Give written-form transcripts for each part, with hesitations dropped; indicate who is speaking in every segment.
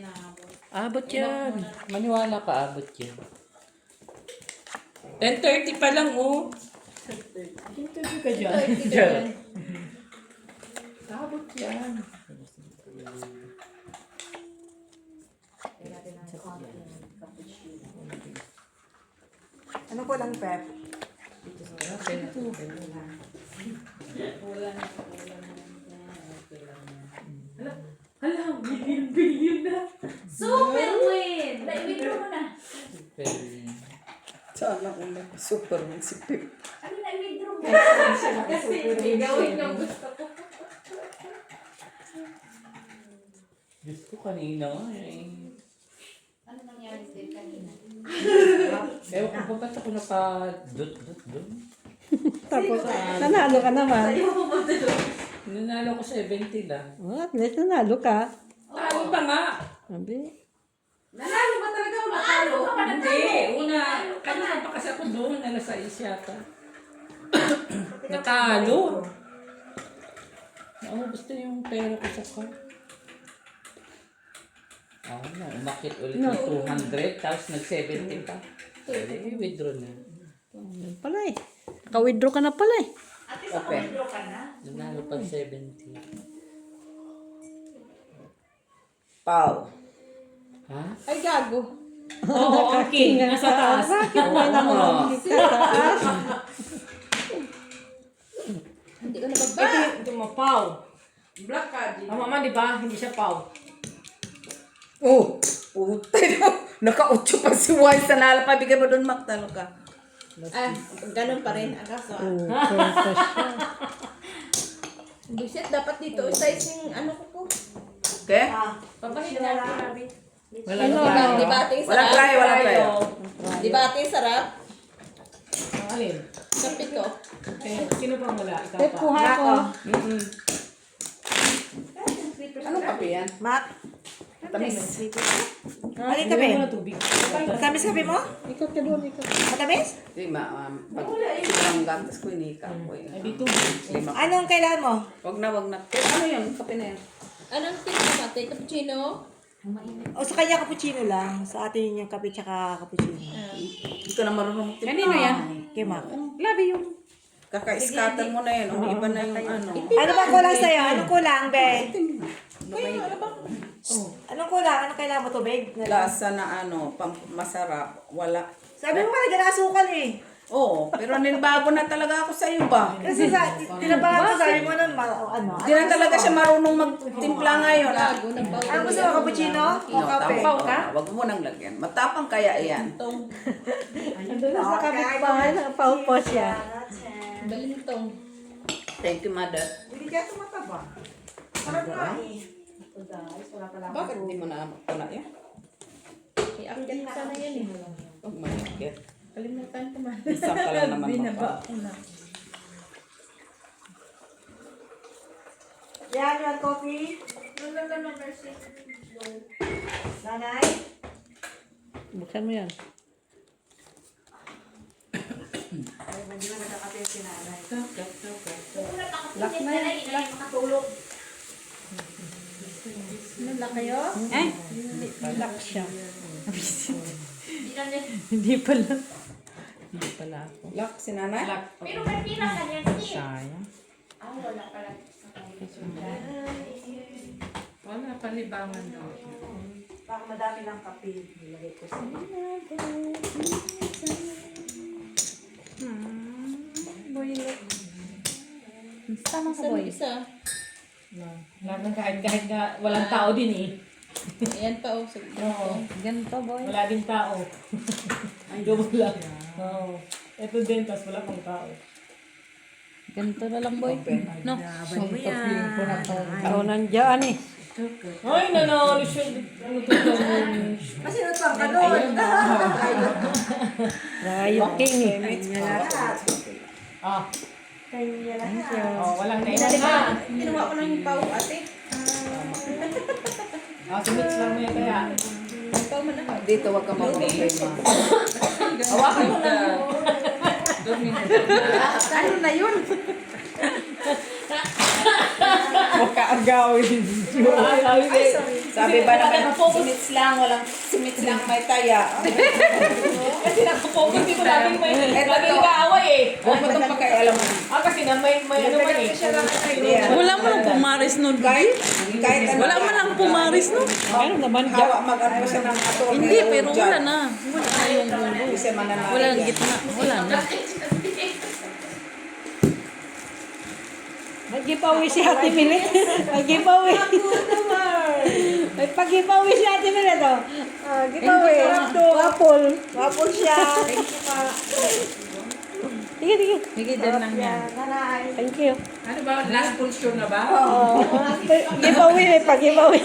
Speaker 1: yan naabot.
Speaker 2: Abot yan. Maniwala ka, abot yan. 10:30 pa lang, oh. 10:30 ka dyan.
Speaker 1: 30 ka dyan.
Speaker 2: Abot yan.
Speaker 3: Ano ko lang, Pep?
Speaker 1: Wala na.
Speaker 2: Hala, billion na.
Speaker 1: Super win! Na-withdraw mo na.
Speaker 3: Sana ko lang. Super man si Pep.
Speaker 1: Ano na-withdraw mo? Kasi gawin yung gusto ko.
Speaker 2: Gusto kanina nga eh.
Speaker 1: Ano nangyari sa'yo kanina?
Speaker 2: Ewan ko ba ba't ako naka-dot.
Speaker 4: Tapos, nanalo ka naman.
Speaker 1: Sa'yo mo ba ito?
Speaker 2: Nanalo ko 70 lang.
Speaker 4: Oh, at least nanalo ka.
Speaker 2: Talo pa nga.
Speaker 4: Sabi.
Speaker 1: Nanalo ba talaga o natalo?
Speaker 2: Hindi, una. Kanina pa kasi ako doon. Alas 6 yata. Natalo. Naubos na yung pera ko sa car. Umakit ulit ng 200, tapos nag-70 pa. I-withdraw na.
Speaker 4: Yan pala eh. Naka-withdraw ka na pala eh.
Speaker 1: At least withdraw ka na.
Speaker 2: Nanalo pa 70.
Speaker 3: Pau.
Speaker 2: Ha?
Speaker 1: Ay, gago.
Speaker 2: Oo, okay. Nasa taas.
Speaker 4: Bakit may naman sa taas?
Speaker 1: Hindi ka nababa.
Speaker 5: Ito mo, Pau.
Speaker 1: Black card.
Speaker 5: Ang mama, di ba? Hindi siya Pau.
Speaker 3: Oh, puta na. Naka-8 pa si Wise sa nalapa. Bigay mo doon, Maktalo ka.
Speaker 1: Ah, ganun pa rin. Akaso.
Speaker 4: Oh, pwede siya.
Speaker 1: Buset, dapat dito size yung ano ko po.
Speaker 3: Okay?
Speaker 1: Papahin na lang.
Speaker 2: Wala
Speaker 4: Ano?
Speaker 2: na.
Speaker 1: Di ba ating
Speaker 3: Walang
Speaker 1: sarap?
Speaker 3: try, walang try.
Speaker 1: Di ba ating sarap?
Speaker 5: Ang alin?
Speaker 1: Kapit ko.
Speaker 5: Okay. Sino pang wala? Ikaw
Speaker 4: Pep,
Speaker 5: pa.
Speaker 4: kuha ko.
Speaker 3: Anong kape yan?
Speaker 6: Mat,
Speaker 3: Tamis.
Speaker 6: mali
Speaker 5: Hindi
Speaker 6: kami.
Speaker 5: mo na tubig.
Speaker 6: Matamis kami mo?
Speaker 4: Ikot ka doon, ikot.
Speaker 6: Matamis?
Speaker 3: Di pag sobrang gatas ko, inika ko.
Speaker 5: Ay, di tubig.
Speaker 3: Lima.
Speaker 6: Anong kailangan mo?
Speaker 3: Wag na, wag na. Pero ano yun? Kape na yan.
Speaker 1: Anong tingin natin? Cappuccino?
Speaker 6: O sa kanya cappuccino lang. Sa atin yung kape tsaka cappuccino.
Speaker 3: Hindi ka na marunong magtimpla.
Speaker 6: Kanino yan? Kay Mac.
Speaker 3: Labi yung kaka-scatter mo na yan. Iba na yung ano.
Speaker 6: Ano bang kulang sa'yo? Anong kulang, be?
Speaker 3: Oh.
Speaker 6: Anong kulang? Anong kailangan mo? Tubig?
Speaker 3: Lasa na ano, masarap. Wala.
Speaker 6: Sabi mo malagyan ng asukal eh.
Speaker 3: Oo, pero nilbago na talaga ako sa iyo ba?
Speaker 6: Kasi tinabahan ko sabi mo nun, ano?
Speaker 3: Hindi na talaga siya marunong magtimpla ngayon.
Speaker 1: Gago ng bawal.
Speaker 6: Ano gusto mo? Cappuccino? O kape?
Speaker 3: Wag mo nang lagyan. Matapang kaya yan.
Speaker 4: Nandun na sa kapitbahay, nakapaupo siya.
Speaker 1: Balintong.
Speaker 3: Thank you, mother.
Speaker 6: Hindi kaya tumataba. Sarap nga eh.
Speaker 3: Bakit hindi mo na pala yan?
Speaker 1: Iakit ka na yan eh.
Speaker 3: Huwag malagyan.
Speaker 1: Kalimutan ko man.
Speaker 3: Isang ka lang naman mapa.
Speaker 6: Yan, you want coffee? Nanay?
Speaker 4: Buksan mo yan.
Speaker 6: Ay, hindi mo nakakape si nanay.
Speaker 4: Lock na yan.
Speaker 1: Nalak kayo?
Speaker 4: Lock siya.
Speaker 1: Hindi na niya.
Speaker 4: Hindi pala.
Speaker 2: Hindi pala ako.
Speaker 3: Lock si nanay?
Speaker 1: Pero may pila ka niya.
Speaker 2: Sayang.
Speaker 1: Ah, wala pala.
Speaker 2: Wala pa libangan daw.
Speaker 6: Baka madami lang kape. Nilagay ko sa
Speaker 4: Tama ka,
Speaker 1: Saan
Speaker 4: boy.
Speaker 1: isa?
Speaker 5: Lahat ng kahit na walang tao din eh.
Speaker 1: Ayan pa oh.
Speaker 5: Oo.
Speaker 4: Ganito, boy.
Speaker 5: Wala din tao. Ay, double lang. Oo. Ito din, tapos wala pang tao.
Speaker 4: Ganito na lang, boy. No?
Speaker 6: yan.
Speaker 4: Oo, nandiyan eh.
Speaker 5: Ay, nanalo siya. Ano to naman?
Speaker 6: Kasi nutang ka doon.
Speaker 4: Rayo King eh.
Speaker 6: Kanya lahat.
Speaker 5: Ah,
Speaker 6: Kanya lahat.
Speaker 5: oh, walang naiwan na.
Speaker 1: Ginawa ko ng pau ate.
Speaker 5: Ah, sumix lang mo yan kaya.
Speaker 1: Pau man ako.
Speaker 3: Dito wag ka mag-problema.
Speaker 1: Hawakan mo na.
Speaker 3: Ano na yun?
Speaker 4: Huwag ka agawin.
Speaker 5: Ay,
Speaker 3: Sa Sabi ba naman, simits lang, walang simits lang may taya.
Speaker 5: Kasi nakapokus dito laging may
Speaker 3: Eto
Speaker 5: laging
Speaker 3: to.
Speaker 5: nag-aaway eh.
Speaker 3: Huwag mo itong pakialam mo.
Speaker 5: Kasi na may ano man eh.
Speaker 4: Wala mo lang pumaris nun.
Speaker 3: Kahit ano.
Speaker 4: Wala mo lang pumaris nun.
Speaker 5: Meron naman
Speaker 3: Hawa mag-ano siya ng ato.
Speaker 4: Hindi, pero wala na. Wala na yung ulo.
Speaker 3: Kasi mananalo
Speaker 4: Wala
Speaker 3: yan.
Speaker 4: nang gitna. Wala na.
Speaker 6: Mag-giveaway si Ate Milet. Mag-giveaway. May pag-giveaway si Ate Milet, oh. Giveaway. Wapol. Wapol siya. Sige, sige.
Speaker 4: Sige, dyan lang yan.
Speaker 6: Thank you.
Speaker 2: Ano ba? Last pulsyon na ba?
Speaker 6: Oo. Giveaway, may pag-giveaway.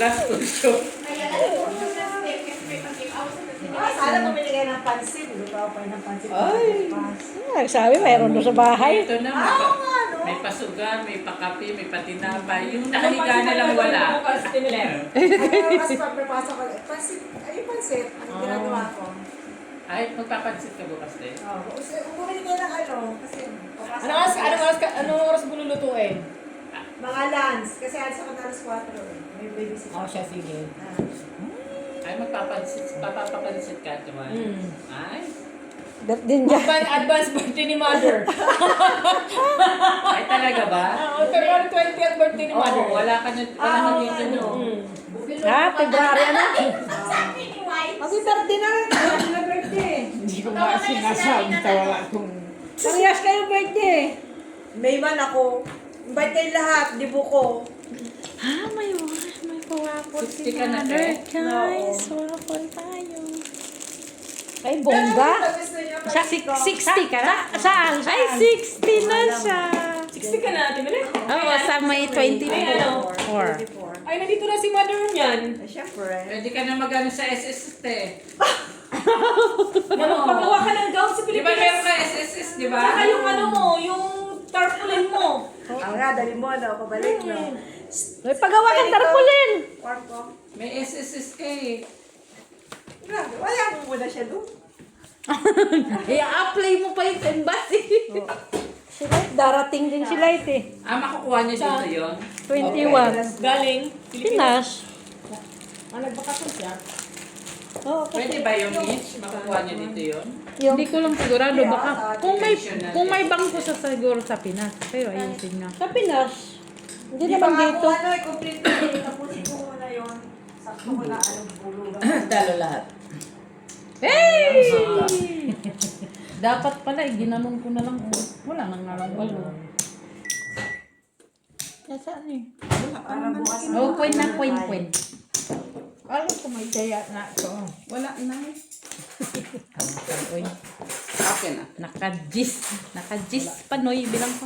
Speaker 2: Last pulsyon.
Speaker 6: Sana bumili kayo ng pansit. Luto ako ng pansit.
Speaker 3: Ay.
Speaker 6: Sabi, mayroon doon sa bahay.
Speaker 2: Ito na, may pasugan, may pakape, may patinapay. Yung nakahiga na lang wala.
Speaker 5: Bukas, Timilet.
Speaker 6: Mas pagpapasok ko. Pansit, ay pansit. Anong ginagawa ko?
Speaker 2: Ay, magpapansit ka bukas din.
Speaker 6: Bumili kayo ng ano, kasi
Speaker 5: Anong oras mo lulutuin?
Speaker 6: mga lunch. Kasi alas ako na alas 4 eh. May babysit.
Speaker 5: Oh, siya, sige.
Speaker 2: Ay, papapansit ka naman. Ay,
Speaker 6: Din dyan.
Speaker 5: Advance birthday ni Mother.
Speaker 2: ay talaga ba?
Speaker 5: February 20th birthday ni Mother.
Speaker 2: Oo, wala ka na dito no.
Speaker 6: February ano? Kasi birthday na rin. Happy na birthday.
Speaker 3: Hindi ko nga sinasabi sa wala kong...
Speaker 6: Parehas kayo birthday. May man ako. Invite kayo lahat. Dibo ko.
Speaker 4: May pawapol
Speaker 2: 60 ka na, eh.
Speaker 4: Guys, wapol tayo.
Speaker 6: Ay, bongga.
Speaker 4: Siya, 60 ka na? Saan? Ay, 60 na siya.
Speaker 5: 60 ka na, Timilet?
Speaker 4: Oo, sa may 24.
Speaker 5: Ay, nandito na si Mother niyan.
Speaker 6: Siyempre.
Speaker 2: Pwede ka na mag-ano sa SSS
Speaker 5: Na magpagawa ka ng gown sa
Speaker 2: Di ba meron
Speaker 5: Pilipinas.
Speaker 2: ka SSS, di ba?
Speaker 5: Saka yung ano mo, yung tarpaulin mo.
Speaker 6: Ang nga, dali mo na. Pabalik no. May pagawa kang tarpulin. Kwarto.
Speaker 2: May SSS ka eh.
Speaker 6: Grabe. Wala mo muna siya doon.
Speaker 4: I-apply mo pa yung embassy.
Speaker 6: Si Light, darating din si Light eh.
Speaker 2: Ah, makukuha niya dito yun?
Speaker 6: 21.
Speaker 5: Galing.
Speaker 6: Pinas.
Speaker 5: Nagbakasyon siya.
Speaker 6: Oo,
Speaker 2: Pwede ba yung niche? Makukuha niya dito yun?
Speaker 4: Hindi ko lang sigurado. Baka kung may bangko sa siguro sa Pinas. Pero ayusin nga.
Speaker 6: Sa Pinas. Hindi naman dito.
Speaker 1: Ano, complete na tapusin ko muna yun. Sakto ko na anong bulo.
Speaker 3: Talo lahat.
Speaker 4: Hey! Dapat pala, ginanon ko na lang. Wala nang narangwalo. Nasaan eh? Oh, point na, point.
Speaker 3: Alam ko may daya na ito. Wala na.
Speaker 4: Uy,
Speaker 3: Akin na.
Speaker 4: naka-gis panoy, bilang ko.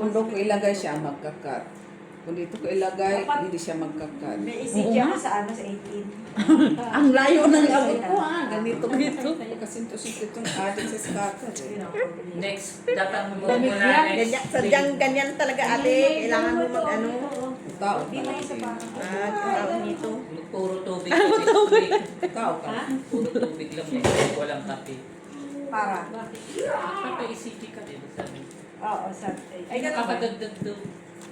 Speaker 3: Kung doon ko ilagay siya, magkakat. Kung dito ko ilagay, hindi siya magkakat.
Speaker 1: May ECG ako sa ano, sa 18.
Speaker 4: Ang layo ng abot ko ha. Ganito.
Speaker 3: Kasi ito itong ating sa scatter.
Speaker 2: Next, dapat mo muna next.
Speaker 1: Sadyang ganyan talaga ate. Kailangan mo mag-ano.
Speaker 3: Tao ka.
Speaker 1: Tawag nito.
Speaker 2: Puro tubig. Tubig.
Speaker 3: Tao ka.
Speaker 2: Puro tubig lang eh. Walang kape.
Speaker 1: Para.
Speaker 2: Papa-ECG ka din. Sabi.
Speaker 1: Oo, sabi.
Speaker 2: Ay, nakakadagdag to.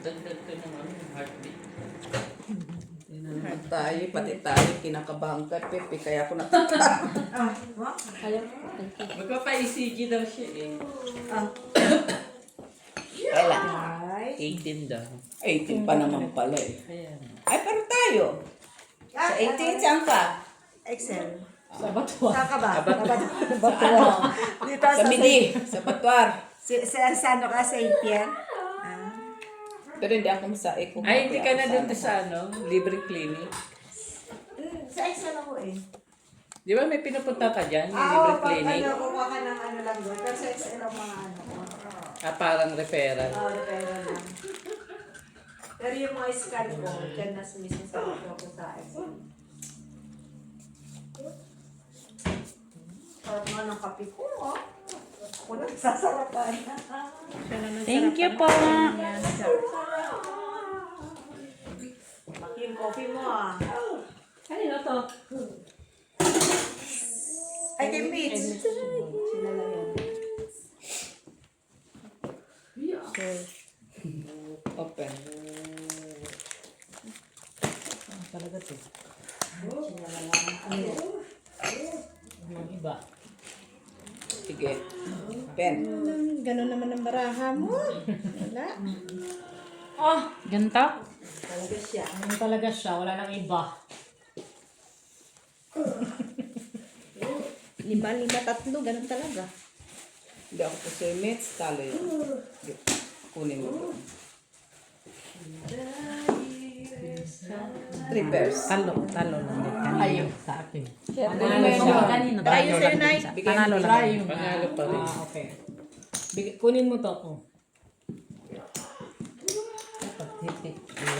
Speaker 2: Dagdag to ng heartbeat.
Speaker 3: Tayo, pati tayo, kinakabahan ka, Pepe, kaya ako natakot.
Speaker 2: Magpapa-ECG daw siya eh.
Speaker 3: Kailan?
Speaker 2: 18 daw.
Speaker 3: 18 pa naman pala eh.
Speaker 2: Ayan.
Speaker 3: Ay, pero tayo. Sa 18, saan ka?
Speaker 1: Excel.
Speaker 5: Sa Batuan.
Speaker 1: Saan ka ba? Dito
Speaker 3: Sa Midi, sa Batuar.
Speaker 1: Sa ano ka, sa Ipien?
Speaker 3: Pero hindi ako sa Eco.
Speaker 2: Ay, hindi ka na dito sa ano, libreng clinic.
Speaker 1: Sa Excel ako eh.
Speaker 2: Di ba may pinupunta ka dyan, yung
Speaker 1: Oo,
Speaker 2: libreng
Speaker 1: pag
Speaker 2: clinic?
Speaker 1: ano, kukuha ka ng ano lang doon. Pero sa Excel ang mga ano.
Speaker 2: Ah, parang referral.
Speaker 1: Oo, pero lang. Pero yung mga scan ko, dyan na mismo sa ako sa Excel. Sarap nga ng kape ko, oh. Ako na sasarapan.
Speaker 4: Thank you po.
Speaker 1: Mga coffee mo ah.
Speaker 5: Kanino to?
Speaker 1: Ay, kay Mitch. Sila lang yan.
Speaker 3: Open.
Speaker 5: Talaga to.
Speaker 1: Sila lang. Ano?
Speaker 5: Yung iba.
Speaker 3: Sige. Pen.
Speaker 6: Ganun naman ang baraha mo. Wala.
Speaker 4: Ganito?
Speaker 1: Talaga siya.
Speaker 5: Ano talaga siya, wala nang iba.
Speaker 6: 5, 3, ganun talaga.
Speaker 3: Hindi ako po sa'yo, Mitch. Talo yun. Sige. Kunin mo. 3 pairs.
Speaker 4: Talo lang din. Kanino?
Speaker 5: Ayaw sa akin.
Speaker 4: Panalo siya. Kanino?
Speaker 6: Tayo sa'yo, Nay.
Speaker 4: Panalo lang.
Speaker 5: Try yung
Speaker 2: Panalo pa rin.
Speaker 5: okay. Kunin mo to. Oh.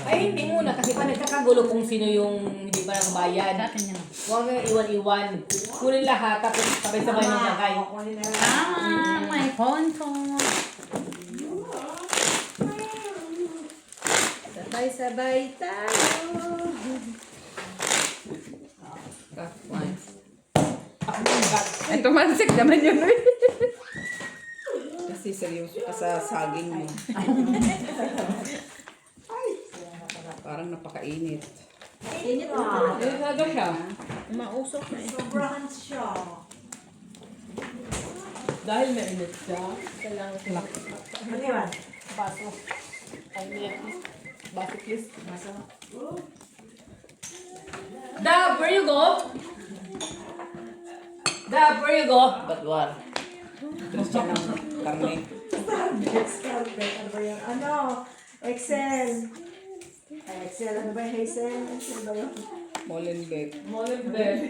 Speaker 5: Ay, hindi muna. Kasi pa nagkakagulo kung sino yung hindi pa nagbayad.
Speaker 4: Sa akin yan.
Speaker 5: Huwag nga iwan-iwan. Kunin lahat, tapos sabay-sabay mo lagay.
Speaker 1: Kunin na lang.
Speaker 4: May konto.
Speaker 6: Sabay-sabay tayo.
Speaker 3: Ah, fine.
Speaker 5: Ako yung bag.
Speaker 3: Ay, tumansik naman yun. Kasi seryoso ka sa saging mo. Parang napakainit.
Speaker 6: Init na.
Speaker 5: Ano talaga siya?
Speaker 6: Mausok na eh.
Speaker 1: Sobrahan siya.
Speaker 5: Dahil mainit siya.
Speaker 1: Ano yan?
Speaker 5: Baso. Ay, niya. Baso, please. Baso. Dab, where you go? Dab, where you go?
Speaker 3: But what? Gusto siya ng karne.
Speaker 1: Starbucks. Ano ba yan? Ano? Excel. Ay, Excel. Ano ba yung Hazel? Excel ba yun?
Speaker 3: Molenbeek.
Speaker 5: Molenbeek.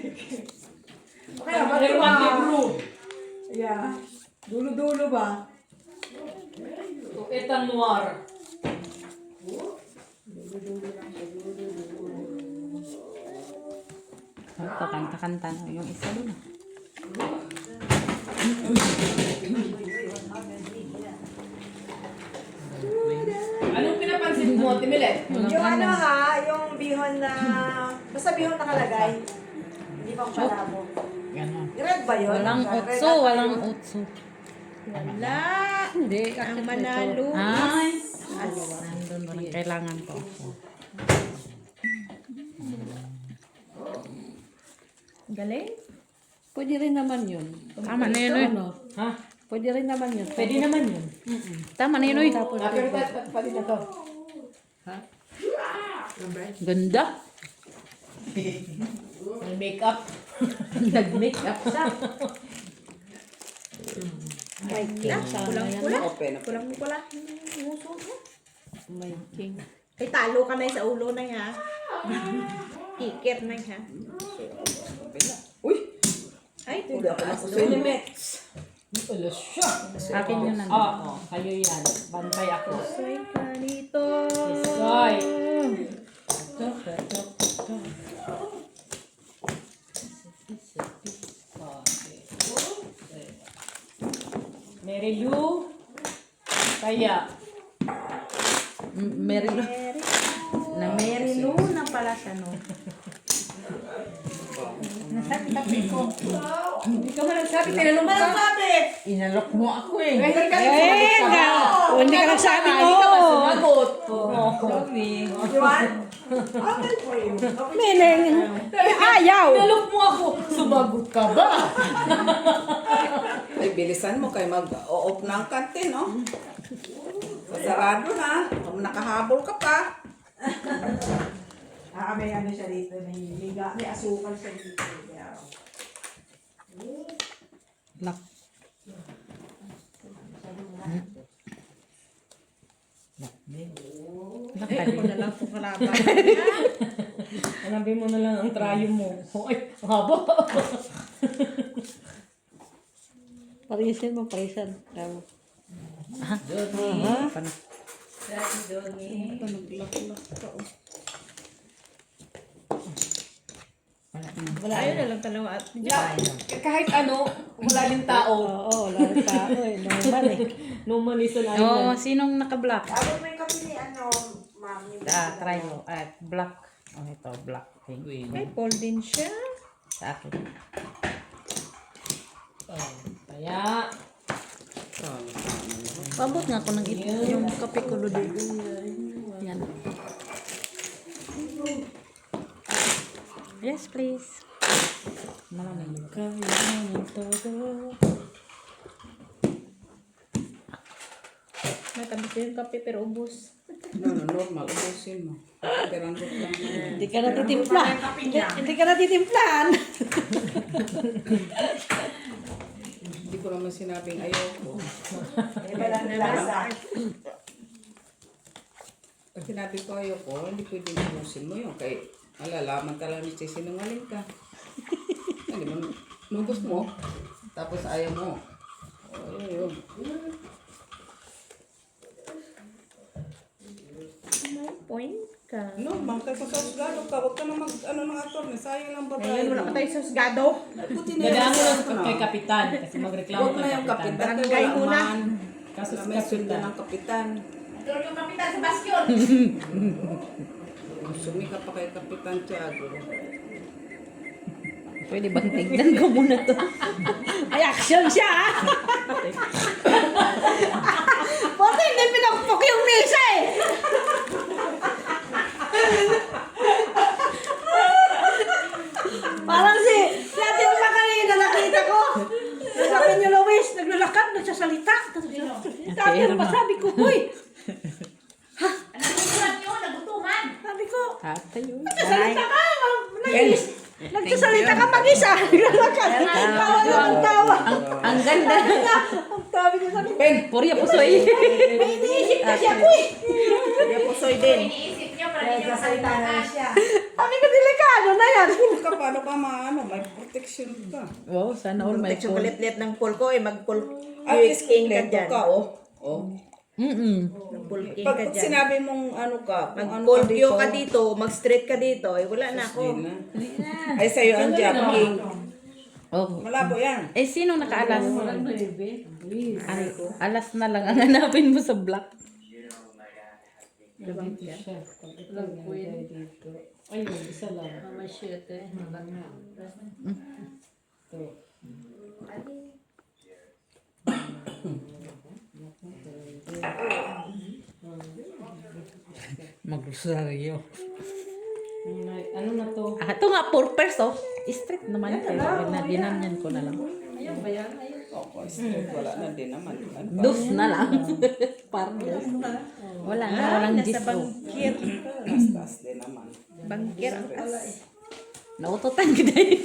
Speaker 1: Okay, ba't
Speaker 5: Ay,
Speaker 1: ba?
Speaker 5: one blue.
Speaker 1: Yeah. Dulo-dulo ba?
Speaker 5: Etang noir.
Speaker 4: Ito, kanta-kanta na. Yung isa doon.
Speaker 5: Anong pinapansin mo, Timilet?
Speaker 1: Yung ano ha, yung bihon na... Basta bihon nakalagay. Hindi pa palabo.
Speaker 4: Ganon.
Speaker 1: Red ba yun?
Speaker 4: Walang
Speaker 1: Red
Speaker 4: utso,
Speaker 1: at
Speaker 4: walang
Speaker 1: yun.
Speaker 4: utso.
Speaker 6: Wala.
Speaker 4: Hindi.
Speaker 6: Ang manalo.
Speaker 4: Ay. Nandun rin. Kailangan ko.
Speaker 6: Galing.
Speaker 3: Pwede rin naman yun.
Speaker 4: Tama na yun eh.
Speaker 5: Ha?
Speaker 3: Pwede rin naman yun.
Speaker 5: Pwede naman yun.
Speaker 4: Tama na yun eh.
Speaker 5: Pero pwede na to.
Speaker 4: Ganda.
Speaker 5: May makeup.
Speaker 4: Nag-makeup siya.
Speaker 6: May king. Kulang-kula.
Speaker 3: Open.
Speaker 6: Kulang-kula. Muso mo.
Speaker 4: May king.
Speaker 6: Ay, talo ka na sa ulo na ha. Ikit na ha.
Speaker 3: Open na. Uy!
Speaker 6: Ay,
Speaker 3: Hindi ako
Speaker 6: tumaas
Speaker 3: nakusuyo ni
Speaker 6: doon.
Speaker 3: Mitch.
Speaker 5: Wala siya.
Speaker 4: Akin yun nandun.
Speaker 5: Oo, kayo yan. Bantay ako.
Speaker 6: Soy ka dito.
Speaker 5: Soy. Mary Lou. Kaya.
Speaker 4: Mary Lou. Na Mary Lou na pala siya no.
Speaker 5: Hindi ka man nagsabi. Tinanong mo lang sabi.
Speaker 4: Inalok mo ako eh.
Speaker 5: Hindi ka
Speaker 6: Hindi ka nagsabi mo.
Speaker 5: Hindi ka man sumagot.
Speaker 4: Sorry.
Speaker 1: Yuan? Okay for you.
Speaker 6: Meneng. Ayaw.
Speaker 5: Tinalok mo ako. Sumagot ka ba?
Speaker 3: Ay, bilisan mo kayo mag-o-off na ang kantin, oh. Sarado na. Nakahabol ka pa.
Speaker 1: May ano siya dito. May asukal siya dito. Yeah.
Speaker 4: Lock.
Speaker 6: Ay, ako na lang po kalaban.
Speaker 5: Hanapin mo na lang ang trayo mo. Ay, ang haba.
Speaker 6: Parisan mo, parisan. Tama.
Speaker 4: Paano?
Speaker 6: Wala, ayun na lang talaga. At
Speaker 5: Kahit ano, wala din tao.
Speaker 6: oo, wala rin tao eh. Normal eh.
Speaker 5: No man is an
Speaker 4: Oo,
Speaker 5: island.
Speaker 4: sinong naka-black?
Speaker 1: Abot mo yung kape ni ano, ma'am. Yung
Speaker 4: Try mo. At black.
Speaker 2: Oh, ito, black pink.
Speaker 6: Ay, Paul din siya.
Speaker 2: Sa akin.
Speaker 5: Oh, kaya.
Speaker 4: Pabot nga ako ng yung kape ko doon. Yan. Yes, please. Malamig.
Speaker 6: May tabi yung kape pero ubos.
Speaker 3: Normal, ubusin mo. Peranggot lang.
Speaker 6: Hindi ka natitimpla. Hindi ka natitimplahan.
Speaker 3: Hindi ko naman sinabing ayoko.
Speaker 1: Iba lang lasa.
Speaker 3: Pag sinabi ko ayoko, hindi pwede ubusin mo yun. Kaya malalaman ka lang ni sinungaling ka. Hindi mo, nubos mo. Tapos ayaw mo. O, yun.
Speaker 6: May point ka.
Speaker 3: Normal, kaya sa sosgado ka. Huwag ka na ng aktor na. Sayang lang babae.
Speaker 6: Ngayon, wala pa tayo sa sgado.
Speaker 3: Buti na
Speaker 5: Dadaan mo lang
Speaker 3: ano.
Speaker 5: kay kapitan kasi magreklamo
Speaker 3: Huwag
Speaker 5: kay
Speaker 3: na yung kapitan.
Speaker 6: Barangay
Speaker 3: Kaya
Speaker 6: muna.
Speaker 3: wala man.
Speaker 5: Kaso
Speaker 3: Wala
Speaker 5: sa
Speaker 3: may sweldo
Speaker 5: kapitan.
Speaker 3: ng kapitan.
Speaker 1: Doon yung kapitan sa basyon.
Speaker 3: Sumika pa kay Kapitan Tiago.
Speaker 4: Pwede bang tignan ko muna to?
Speaker 6: Ay, action siya, ha? Buti hindi pinakpok yung misa, eh. Parang si Ate Uma kanina nakita ko. Sabi niyo, Luis, naglalakad, nagsasalita. Sabi Uma, sabi ko, uy.
Speaker 1: Nagutuman nyo, nagutuman.
Speaker 6: Sabi ko,
Speaker 4: Hatay yun.
Speaker 6: nagsasalita ka. Nagsasalita ka mag-isa. Naglalakad. Tawa na ang tawa.
Speaker 4: Ang ganda.
Speaker 6: Ang sabi niya sa akin,
Speaker 3: Pen!
Speaker 4: Purya pusoy.
Speaker 6: may iniisip kasi ako, eh.
Speaker 3: Kaya pusoy din.
Speaker 1: Iniisip nyo, para hindi nyo masalitakan siya.
Speaker 6: Sabi ko, delikado na yan.
Speaker 3: Ka, paano ka maano? May protection ka.
Speaker 4: Wow, sana all may
Speaker 6: Protection
Speaker 4: phone.
Speaker 6: kulit-lit ng pool ko, eh. Mag-pool
Speaker 3: At least
Speaker 6: king ka
Speaker 3: kompleto
Speaker 6: dyan.
Speaker 3: ka, oh. Oh.
Speaker 6: Mag-pool king ka
Speaker 3: Pag
Speaker 6: dyan.
Speaker 3: sinabi mong ano ka, kung ano
Speaker 6: Mag-pool
Speaker 3: ka
Speaker 6: view ka dito, mag-straight ka dito, eh. Wala na ako.
Speaker 3: Yun na. Ay, sa'yo ang job, king.
Speaker 4: Oh.
Speaker 3: Malabo yan.
Speaker 4: Eh, sino nakaalas? Alas na lang ang hanapin mo sa black.
Speaker 5: Ayun, isa lang.
Speaker 2: Mag-rosaryo.
Speaker 5: Ano na to?
Speaker 4: Ah, ito nga, purpose, oh. Straight naman. Kaya dinamyan ko na lang.
Speaker 3: Opo, straight. Wala na din naman. Ano ba?
Speaker 4: Dos na lang. Pardos. Wala na, walang
Speaker 6: Nasa
Speaker 4: disco.
Speaker 6: bangkir.
Speaker 3: Taas din naman.
Speaker 6: Bangkir ang pala, eh.
Speaker 4: Naututan ka dahil.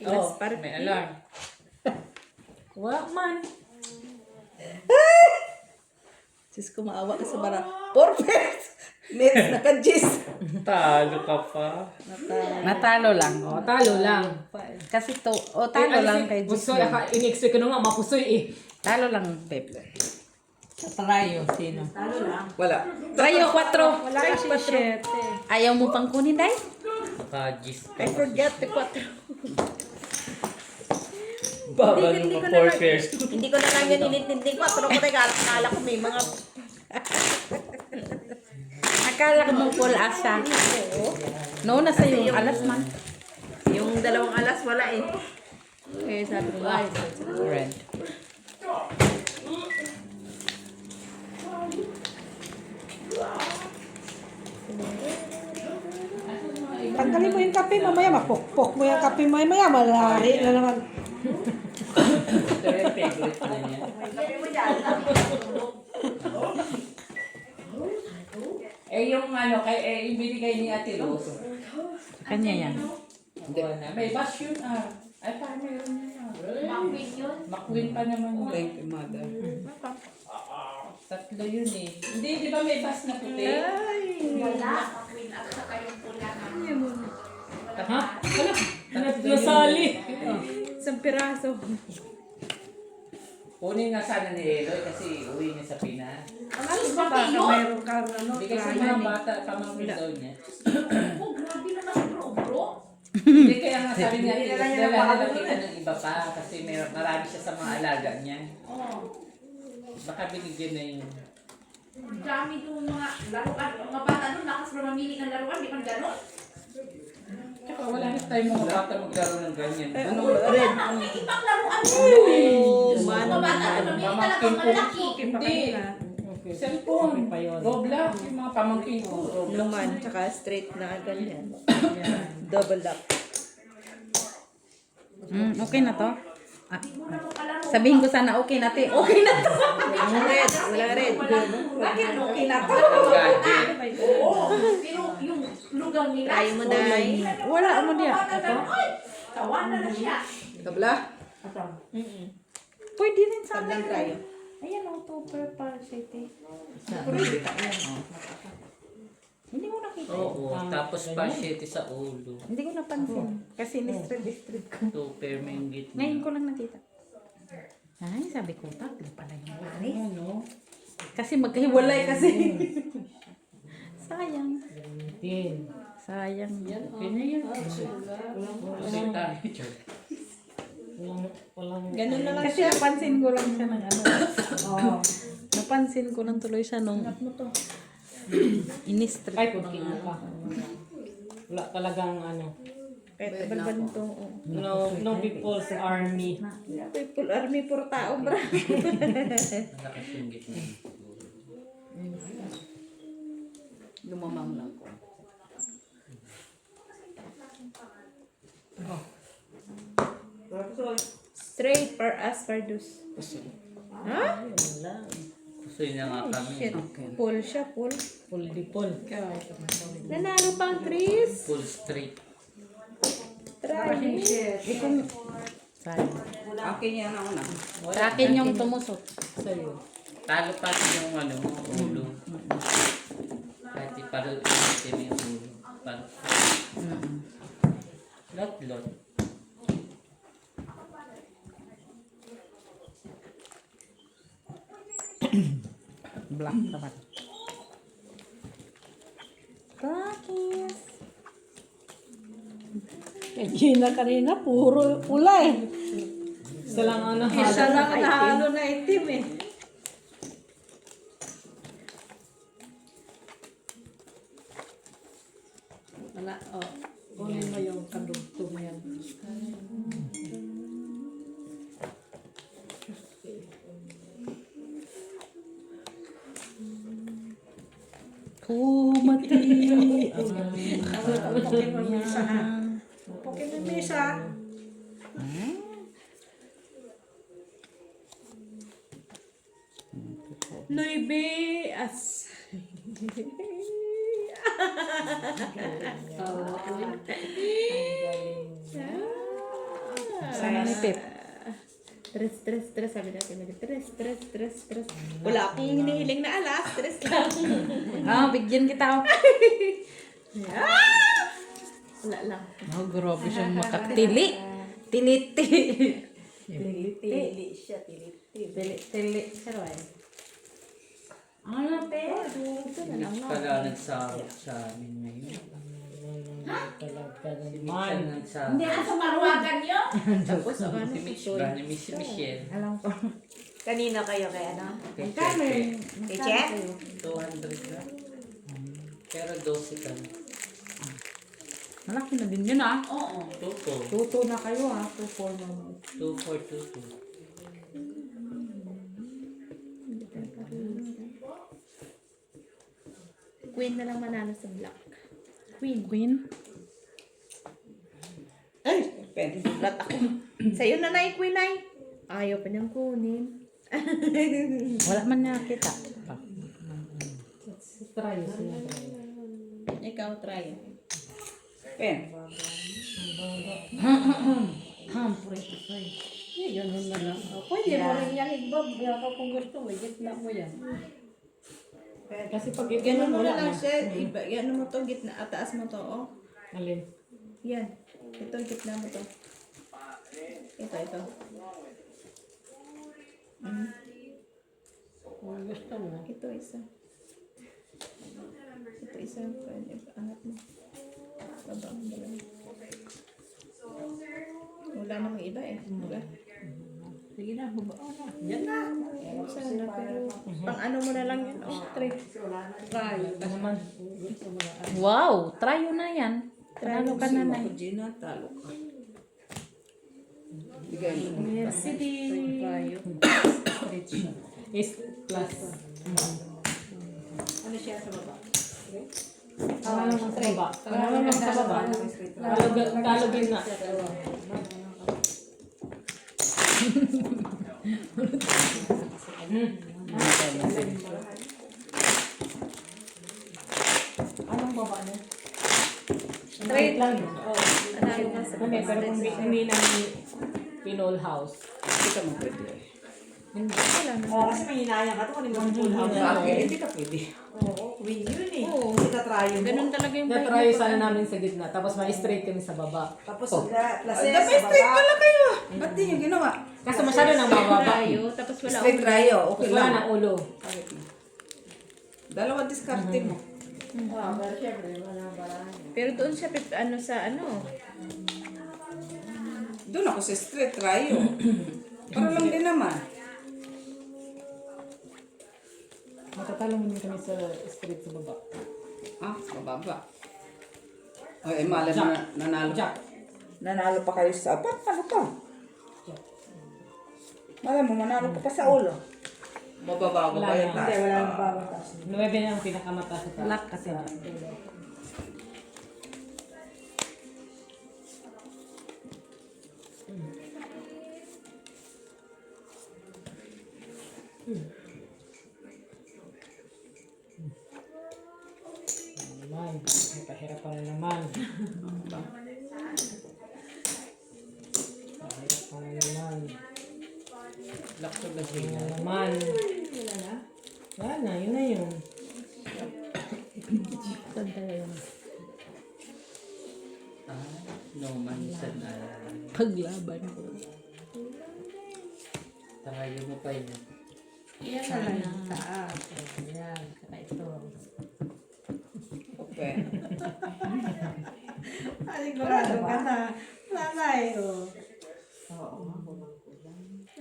Speaker 6: Oh, parang
Speaker 2: May alarm.
Speaker 6: wala man. Sis ko maawa ka sa bara.
Speaker 3: Perfect! Next, naka-gis.
Speaker 2: Talo ka pa.
Speaker 4: Natalo lang.
Speaker 5: Oh, talo lang.
Speaker 4: Kasi to, talo lang kay
Speaker 5: Pusoy,
Speaker 4: Jis.
Speaker 5: in-expect ko na nga, mapusoy eh.
Speaker 4: Talo lang, Pep.
Speaker 2: Trayo, sino?
Speaker 3: Wala.
Speaker 4: Trayo, 4.
Speaker 6: Wala kasi 7.
Speaker 4: Ayaw mo pang kunin, Day?
Speaker 2: Nakagis
Speaker 6: I forget the 4.
Speaker 2: Babalo
Speaker 6: Hindi
Speaker 2: ka
Speaker 6: ko na
Speaker 2: for
Speaker 6: lang-
Speaker 2: pairs.
Speaker 6: Hindi ko na lang yan inintindi ko. Pero ko tayo, akala ko may mga...
Speaker 4: Akala ko mong full asa. No, nasa yung alas man.
Speaker 6: Yung dalawang alas wala, eh. Eh, sabi ko, ay,
Speaker 4: Red.
Speaker 6: tanggalin mo yung kape, mamaya mapokpok mo yung kape, mamaya malari na naman.
Speaker 2: Ito yung favorite na niya. Eh yung ano, yung binigay ni Ate Rose.
Speaker 4: Kanya yan.
Speaker 2: May bus yun ah. Ay, paano yun? Makwin yun? Makwin pa naman yun.
Speaker 3: Thank you, mother.
Speaker 2: Tatlo yun eh. Hindi, di ba may bus na puti?
Speaker 5: Ha? Hala, nasali.
Speaker 6: Isang piraso.
Speaker 2: Kunin nga sana ni Eloy kasi uwi niya sa Pinas.
Speaker 6: Baka mayroon ka, ano,
Speaker 2: Hindi kasi
Speaker 6: trial,
Speaker 2: mga
Speaker 6: eh.
Speaker 2: bata, pamangkin daw niya.
Speaker 1: Oh, grabe naman si bro.
Speaker 2: Hindi kaya nga sabi niya, dala na kita ng iba pa kasi marami siya sa mga alaga niya. Baka binigyan na yun.
Speaker 7: Dami yung mga laruan, mga bata doon, lakas na mamili ng laruan, di man gano'n.
Speaker 2: Tsaka wala na tayo mga bata maglaro ng ganyan.
Speaker 3: Anong red?
Speaker 7: Ibang laruan mo. Mga bata doon, mamili talaga ng malaki.
Speaker 2: Hindi. Cellphone. Roblox. Yung mga pamangkin ko.
Speaker 1: Luman, tsaka straight na ganyan. Double up.
Speaker 4: Okay na to? Ah, sabihin ko sana okay na te. Okay na to.
Speaker 1: Walang red, walang red.
Speaker 7: Bakit okay na to?
Speaker 2: Gadget.
Speaker 7: Oo. Pero yung lugaw nila.
Speaker 1: Tayo mo, Day.
Speaker 4: Wala mo diya.
Speaker 7: Ito. Tawanan na siya.
Speaker 3: Kabla?
Speaker 4: Pwede rin sana.
Speaker 1: Tablang tayo.
Speaker 4: Ayan o, to purple city. Hindi ko nakita.
Speaker 2: Oo. Tapos pasyete sa ulo.
Speaker 4: Hindi ko napansin. Kasi ni-strip ko.
Speaker 2: Super manggit.
Speaker 4: Ngayon ko lang nakita. Ay, sabi ko, tatlo pala yung waris. Kasi magkahiwalay kasi. Sayang.
Speaker 5: Tin.
Speaker 4: Sayang.
Speaker 2: Pinayan. Kasi tayo.
Speaker 5: Walang
Speaker 1: Ganun na lang
Speaker 4: Kasi
Speaker 1: siya.
Speaker 4: napansin ko lang siya ng ano.
Speaker 5: Oo.
Speaker 4: Napansin ko lang tuloy siya nung ini-strip
Speaker 5: Ay,
Speaker 4: ko
Speaker 5: puti
Speaker 4: ng
Speaker 5: ka. Wala talagang ano.
Speaker 1: Kahit balban to.
Speaker 5: No people's army.
Speaker 1: People army, puro tao, bra.
Speaker 2: Malakas yung gitna.
Speaker 3: Lumamang lang ko.
Speaker 1: Straight per as per dus. Ha?
Speaker 2: Gusto niya nga kami.
Speaker 1: Shit. Pull siya, pull.
Speaker 5: Full di full.
Speaker 1: Nanalo pang Tris.
Speaker 2: Full straight.
Speaker 1: Try.
Speaker 4: sayang.
Speaker 3: Akin yan ang una.
Speaker 4: Sa akin yung tumusok.
Speaker 5: Sa'yo.
Speaker 2: Talo pa yung ano, ulo. Kahit ipalo yung ulo. Palo. Lot.
Speaker 4: Black naman. Cookies.
Speaker 6: Kay Gina kanina, puro pula eh.
Speaker 5: Isa lang ang
Speaker 6: Isa
Speaker 5: nahalo.
Speaker 6: lang nahalo na itim eh. Wala, oh. Kunin mo yung kadugtong yan.
Speaker 4: Kumati.
Speaker 6: Pukin mo yung isa ha. Pukin mo yung isa. Noibe as.
Speaker 4: Sana ni Pep.
Speaker 1: Tres, sabi natin. Tres. Wala akong hinihiling na alas. Tres lang.
Speaker 4: Ah, bigyan kita.
Speaker 1: Wala lang.
Speaker 4: Oh, grabe siyang makatili. Tiliti.
Speaker 1: Tili siya, tili.
Speaker 4: Tili. Saray.
Speaker 1: Ano, pe?
Speaker 2: Hindi pala nagsahod sa amin ngayon.
Speaker 5: Talaga
Speaker 2: Si Mitch
Speaker 5: naman.
Speaker 2: ang nagsahod.
Speaker 7: Hindi ako sumaruagan yun.
Speaker 2: Si Mitch ba? Ni Miss Michelle.
Speaker 1: Alam ko. Kanina kayo kay ano?
Speaker 2: Kay Cheche.
Speaker 1: Kay Che?
Speaker 2: 200 na. Pero 12 ka na.
Speaker 4: Malaki na din yun ah.
Speaker 7: Oo.
Speaker 2: Tuto.
Speaker 4: Tuto na kayo ah. 2-4 na.
Speaker 2: 2422.
Speaker 1: Queen na lang manalo sa black.
Speaker 4: Queen.
Speaker 3: Ay, pen.
Speaker 1: Flat ako. Sa'yo na na yung queen ay. Ayaw pa niyang kunin.
Speaker 4: Wala man niya kita.
Speaker 5: Try siya.
Speaker 3: Ikaw, try. Pen.
Speaker 6: Eh, ganun na lang. Oh, pwede mo rin yan igbab. Kaya kung gusto mo, gitna mo yan.
Speaker 5: Kasi pag
Speaker 1: Ganun mo
Speaker 5: wala
Speaker 1: na lang siya. Iba, yan mo to, gitna. Ataas mo to, oh.
Speaker 5: Alin?
Speaker 1: Yan. Ito, gitna mo to. Ito.
Speaker 6: Kung gusto mo.
Speaker 1: Ito, isa. Ito, isa. Angat mo. Baba mo ba lang. Wala namang iba eh. Diba?
Speaker 6: Sige na, babao na. Yan na. Sana, pero pang ano mo na lang yun. Oh, try. Try.
Speaker 5: Ito naman.
Speaker 4: Wow, tryo na yan. Panalo ka na na.
Speaker 3: Ako, Gina, talo ka. Bigay mo.
Speaker 4: Merci din.
Speaker 5: Is plus.
Speaker 6: Ano siya sa baba?
Speaker 5: Ano naman sa baba? Ano naman sa baba? Talogin na. Anong baba niya?
Speaker 6: Straight
Speaker 5: lang yun.
Speaker 6: Analo nga sa
Speaker 5: Kami, pero kung hindi na ni Pinol House.
Speaker 3: Hindi ka mo pwede.
Speaker 1: Oo, kasi may hinayang ka to. Kanina mo full house.
Speaker 3: Bakit? Hindi ka pwede.
Speaker 1: Oo, win yun eh. Hindi ka try mo.
Speaker 4: Ganun talaga yung
Speaker 5: Na-try sana namin sa gitna. Tapos ma-straight kami sa baba.
Speaker 1: Tapos
Speaker 3: Oh.
Speaker 1: plases
Speaker 3: Dapat
Speaker 1: sa
Speaker 3: straight
Speaker 1: baba.
Speaker 3: pala kayo. Ba't di nyo ginawa?
Speaker 5: Kasi masyado nang mababa.
Speaker 4: Tryo, tapos wala
Speaker 3: Straight tayo. Okay
Speaker 5: Wala
Speaker 3: lang.
Speaker 5: na ulo.
Speaker 3: Dalawa diskarte mo.
Speaker 1: Ah, pero syempre, wala ba?
Speaker 6: Pero doon siya, ano sa ano?
Speaker 3: Doon ako sa straight tayo. Para lang din naman.
Speaker 5: Matatalo mo din kami sa straight sa baba.
Speaker 3: Ah, mababa. O, eh, malay mo na, nanalo.
Speaker 5: Jack.
Speaker 3: Nanalo pa kayo sa apat. Ano pa? Malay mo, manalo ka pa sa ulo. Mababago
Speaker 5: Wala
Speaker 3: ba yung
Speaker 5: na.
Speaker 3: taas?
Speaker 1: Hindi, wala nang babatas.
Speaker 5: 9 na ang pinakamataas sa taas.
Speaker 4: Luck kasi.
Speaker 5: Naman. Napahirapan na naman. Napahirapan na naman.
Speaker 2: Lakto ba
Speaker 5: Wala
Speaker 2: sila?
Speaker 5: na naman. Wala na, yun na yun.
Speaker 2: No man's land.
Speaker 4: Paglaban ko.
Speaker 2: Tayo mo pa yun.
Speaker 1: Yan na lang yung taas. Yan, saka ito.
Speaker 3: Okay.
Speaker 1: Sigurado ka na. Wala na eh. Oh.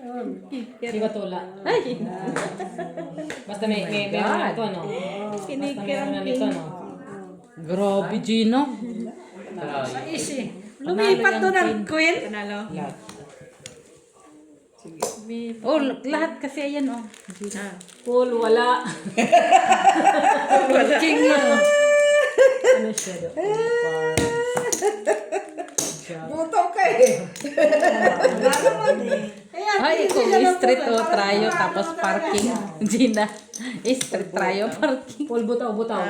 Speaker 1: Yun.
Speaker 5: Di ba tula? Basta may meron na ito, no? Basta meron na nito, no?
Speaker 4: Grabe, Gino.
Speaker 2: Tayo.
Speaker 1: Lumipat doon ang queen.
Speaker 6: Panalo.
Speaker 3: Lahat.
Speaker 4: Oh, lahat kasi ayan, oh.
Speaker 5: Full, wala.
Speaker 4: King yun.
Speaker 5: Ano siya do?
Speaker 3: Buto ka eh.
Speaker 1: Wala naman eh.
Speaker 4: Ay, kung street o tryo, tapos parking. Gina. Street tryo, parking.
Speaker 5: Full butaw-butaw.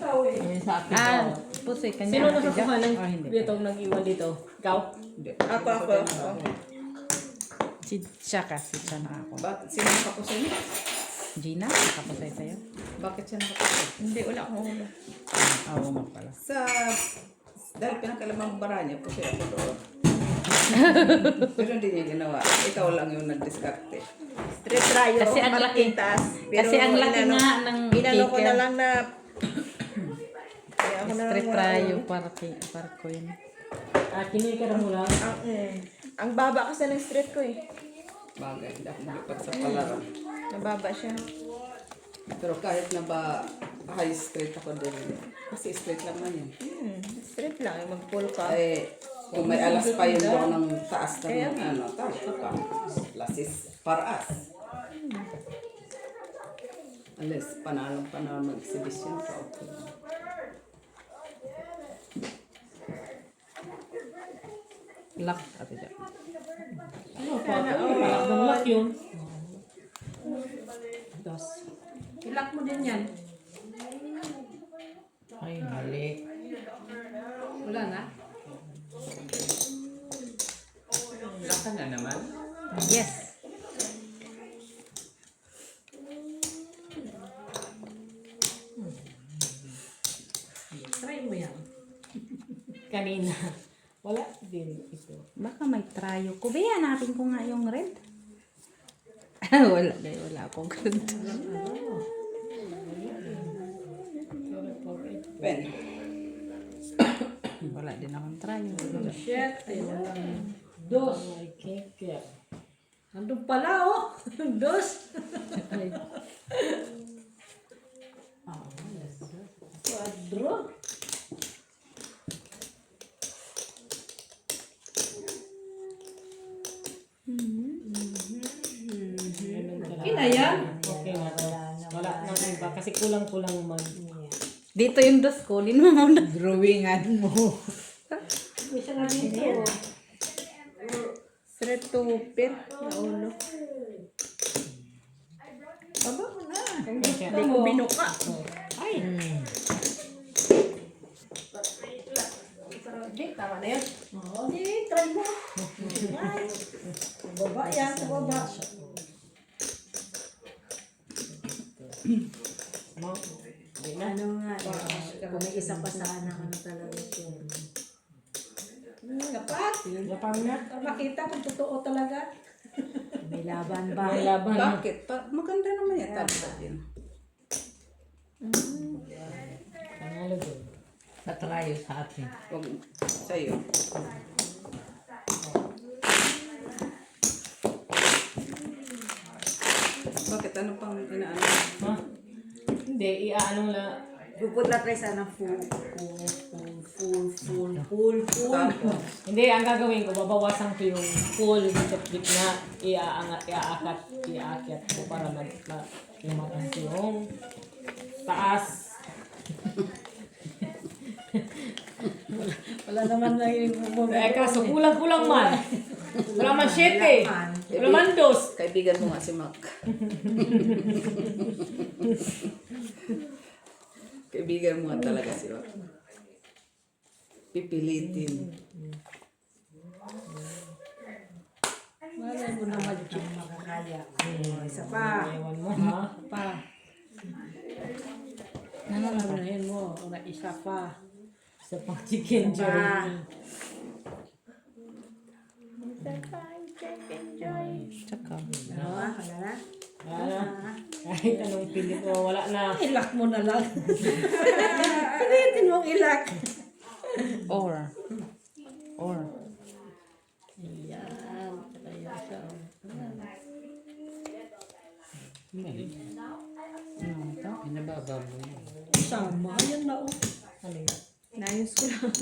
Speaker 4: Ayan sa akin. Ah, pusoy, kanya.
Speaker 5: Sino nakakuha ng
Speaker 4: Oh, hindi.
Speaker 5: dito nag-iwan dito? Ikaw?
Speaker 6: Ako.
Speaker 4: Siya kasi, siya na ako.
Speaker 3: Bakit? Sino nakapusay niya?
Speaker 4: Gina, nakapusay sa'yo.
Speaker 3: Bakit siya nakapusay?
Speaker 6: Hindi, wala akong ulo.
Speaker 4: Oo nga pala.
Speaker 3: Dahil pinakalamang bara niya, pusay ako doon. Pero hindi niya ginawa. Ikaw lang yung nag-discarte.
Speaker 6: Straight tayo.
Speaker 4: Kasi ang laki.
Speaker 6: Taas.
Speaker 4: Kasi ang laki nga ng
Speaker 6: Inano ko na
Speaker 4: kicker.
Speaker 6: lang na... Kaya ako na lang
Speaker 4: Street
Speaker 6: muna
Speaker 4: tryo,
Speaker 6: ulo.
Speaker 4: parking.
Speaker 5: Kinikira mo lang.
Speaker 6: Ang baba kasi ng street ko eh.
Speaker 3: Bagay, hindi ako maglipat sa palaran.
Speaker 6: Nababa siya.
Speaker 3: Pero kahit na ba high straight ako din. Kasi straight lang man yun.
Speaker 6: Straight lang. Mag-pull ka.
Speaker 3: Eh, kung may alas pa yun doon ng taas ng ano, taas ka pa. Lasis paraas. Alis, panalong mag-exhibition ka. Okay.
Speaker 4: Lock, ate Jack.
Speaker 5: Ano pa? Malak ng lock yun.
Speaker 7: Ilak mo din yan.
Speaker 4: Ay, mali.
Speaker 7: Wala na.
Speaker 2: Laka na naman.
Speaker 4: Yes.
Speaker 7: Try mo yan.
Speaker 5: Kanina. Wala din ito.
Speaker 4: Baka may tryo ko. Be, hanapin ko nga yung red. wala akong red.
Speaker 3: Ben,
Speaker 4: Wala din akong tryo.
Speaker 7: Shit. Ayun.
Speaker 5: Dos. Ay, keke.
Speaker 6: Andun pala, oh. Dos. Quadro. Okay na yan.
Speaker 5: Okay na to. Wala nang iba kasi kulang-kulang man.
Speaker 4: Dito yung dos ko. Lino mo na.
Speaker 3: Drawingan mo.
Speaker 6: Isa na dito.
Speaker 4: Straight to per. Naulo.
Speaker 6: Baba mo na.
Speaker 4: Hindi ko binuka.
Speaker 6: Di, tama na yan. Oo, di, try mo. Ay. Baba yan, sa baba.
Speaker 5: Mo? Hindi na.
Speaker 1: Ano nga, kung may isa pa sana, ano talaga siya.
Speaker 6: Kapat.
Speaker 5: Lapang na.
Speaker 6: Makita kung totoo talaga.
Speaker 1: May laban ba?
Speaker 5: May laban na.
Speaker 3: Bakit? Maganda naman yan. Talbot yun.
Speaker 5: Panalo doon.
Speaker 4: Tatrayo sa atin.
Speaker 3: Huwag sa'yo. Bakit? Ano pang inaano?
Speaker 5: Ha? Hindi, iaano lang.
Speaker 1: Puput lang tayo sana full.
Speaker 3: Tapos,
Speaker 5: Hindi, ang gagawin ko, babawasan ko yung full sa gitna, iaakyat ko para lumakas yung taas.
Speaker 6: Wala naman na yung
Speaker 5: Kaso kulang-kulang man. Wala man 7. Wala man 2.
Speaker 3: kaibigan mo nga si Mac. Kaibigan mo nga talaga si Mac. Pipilitin.
Speaker 6: Wala mo na magic.
Speaker 1: Makakaya. Isa pa.
Speaker 5: Ewan mo ha.
Speaker 6: Pa. Nananahin mo. Una isa pa.
Speaker 5: Sa pang chicken joy.
Speaker 4: Tsaka.
Speaker 1: Dalawa, wala na.
Speaker 5: Wala na. Kahit anong pilit mo, wala na.
Speaker 6: Ilak mo na lang. Pilitin mong ilak.
Speaker 4: Or.
Speaker 6: Yan. Kaya siya.
Speaker 4: Ano ito?
Speaker 2: Pinababa mo yun.
Speaker 6: Sama. Yan na, oh.
Speaker 5: Ano yun?
Speaker 1: Nayos ko lang.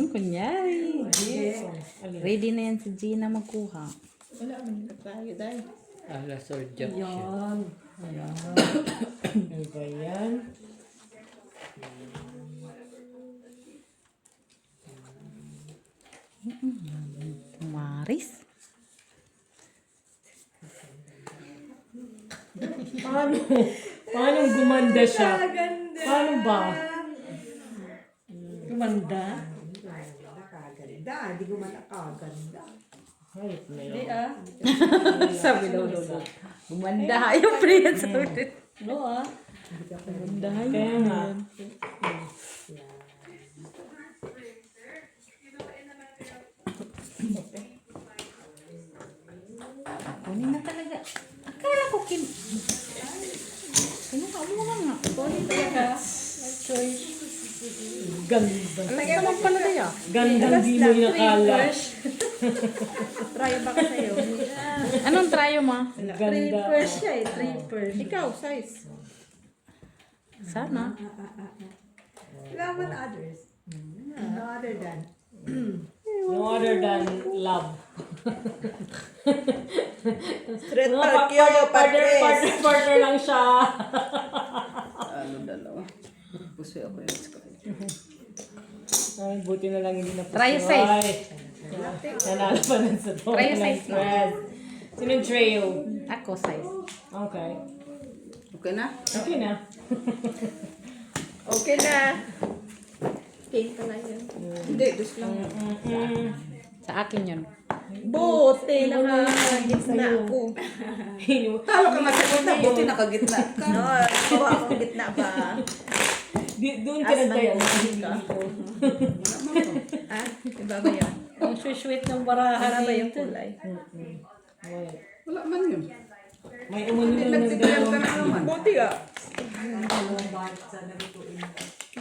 Speaker 4: Kunyari.
Speaker 5: Ano yun?
Speaker 4: Ready na yan si Gina magkuha.
Speaker 6: Wala man tayo dahil.
Speaker 2: Alas or jack siya.
Speaker 6: Yan. Ayan.
Speaker 5: Ano ba yan?
Speaker 4: Maris.
Speaker 5: Paano? Paano gumanda siya? Paano ba?
Speaker 6: Kumanda.
Speaker 1: Kaganda. Hindi ko man nakaganda.
Speaker 5: Hayop na
Speaker 6: Hindi
Speaker 5: yun.
Speaker 6: ah.
Speaker 4: Sabi daw Lola. Gumanda. Yung prince.
Speaker 6: No ah.
Speaker 5: Kaya nga.
Speaker 4: Kunin na talaga. Akala ko kinuha mo na nga.
Speaker 6: Kunin talaga. My choice.
Speaker 5: Ganda.
Speaker 4: Lagay mo pala na
Speaker 5: Gandang di mo inakala.
Speaker 6: Try ba ka sa'yo?
Speaker 4: Anong trayo mo?
Speaker 5: Ganda.
Speaker 6: First siya eh. 3 first.
Speaker 4: Ikaw, size. Sana.
Speaker 1: Wala man others. No other than.
Speaker 5: No other than love.
Speaker 1: Street
Speaker 5: Partner lang siya.
Speaker 3: Ano dalawa? Puso ako yun.
Speaker 5: Ay, buti na lang hindi na
Speaker 4: Try your size.
Speaker 5: Ay, nanalo pa nun sa to.
Speaker 4: Try your size mo.
Speaker 5: Sinong trail?
Speaker 4: Ako, size.
Speaker 5: Okay.
Speaker 3: Okay na?
Speaker 5: Okay na.
Speaker 6: Okay na. Pink ka na yun.
Speaker 3: Hindi, dus lang.
Speaker 4: Sa akin yun.
Speaker 6: Buti nakagitna ako.
Speaker 3: Talo ka nga sa gitna, buti nakagitna ka.
Speaker 6: No, kawa akong gitna ba?
Speaker 5: Doon ka na tayo.
Speaker 6: Ah, iba ba yun? Ang sweet ng barahan ba yung kulay?
Speaker 3: Wala man yun.
Speaker 5: May umano na ng
Speaker 3: Nagtitiyan ka
Speaker 5: dalawang.
Speaker 3: na naman.
Speaker 6: Buti ah.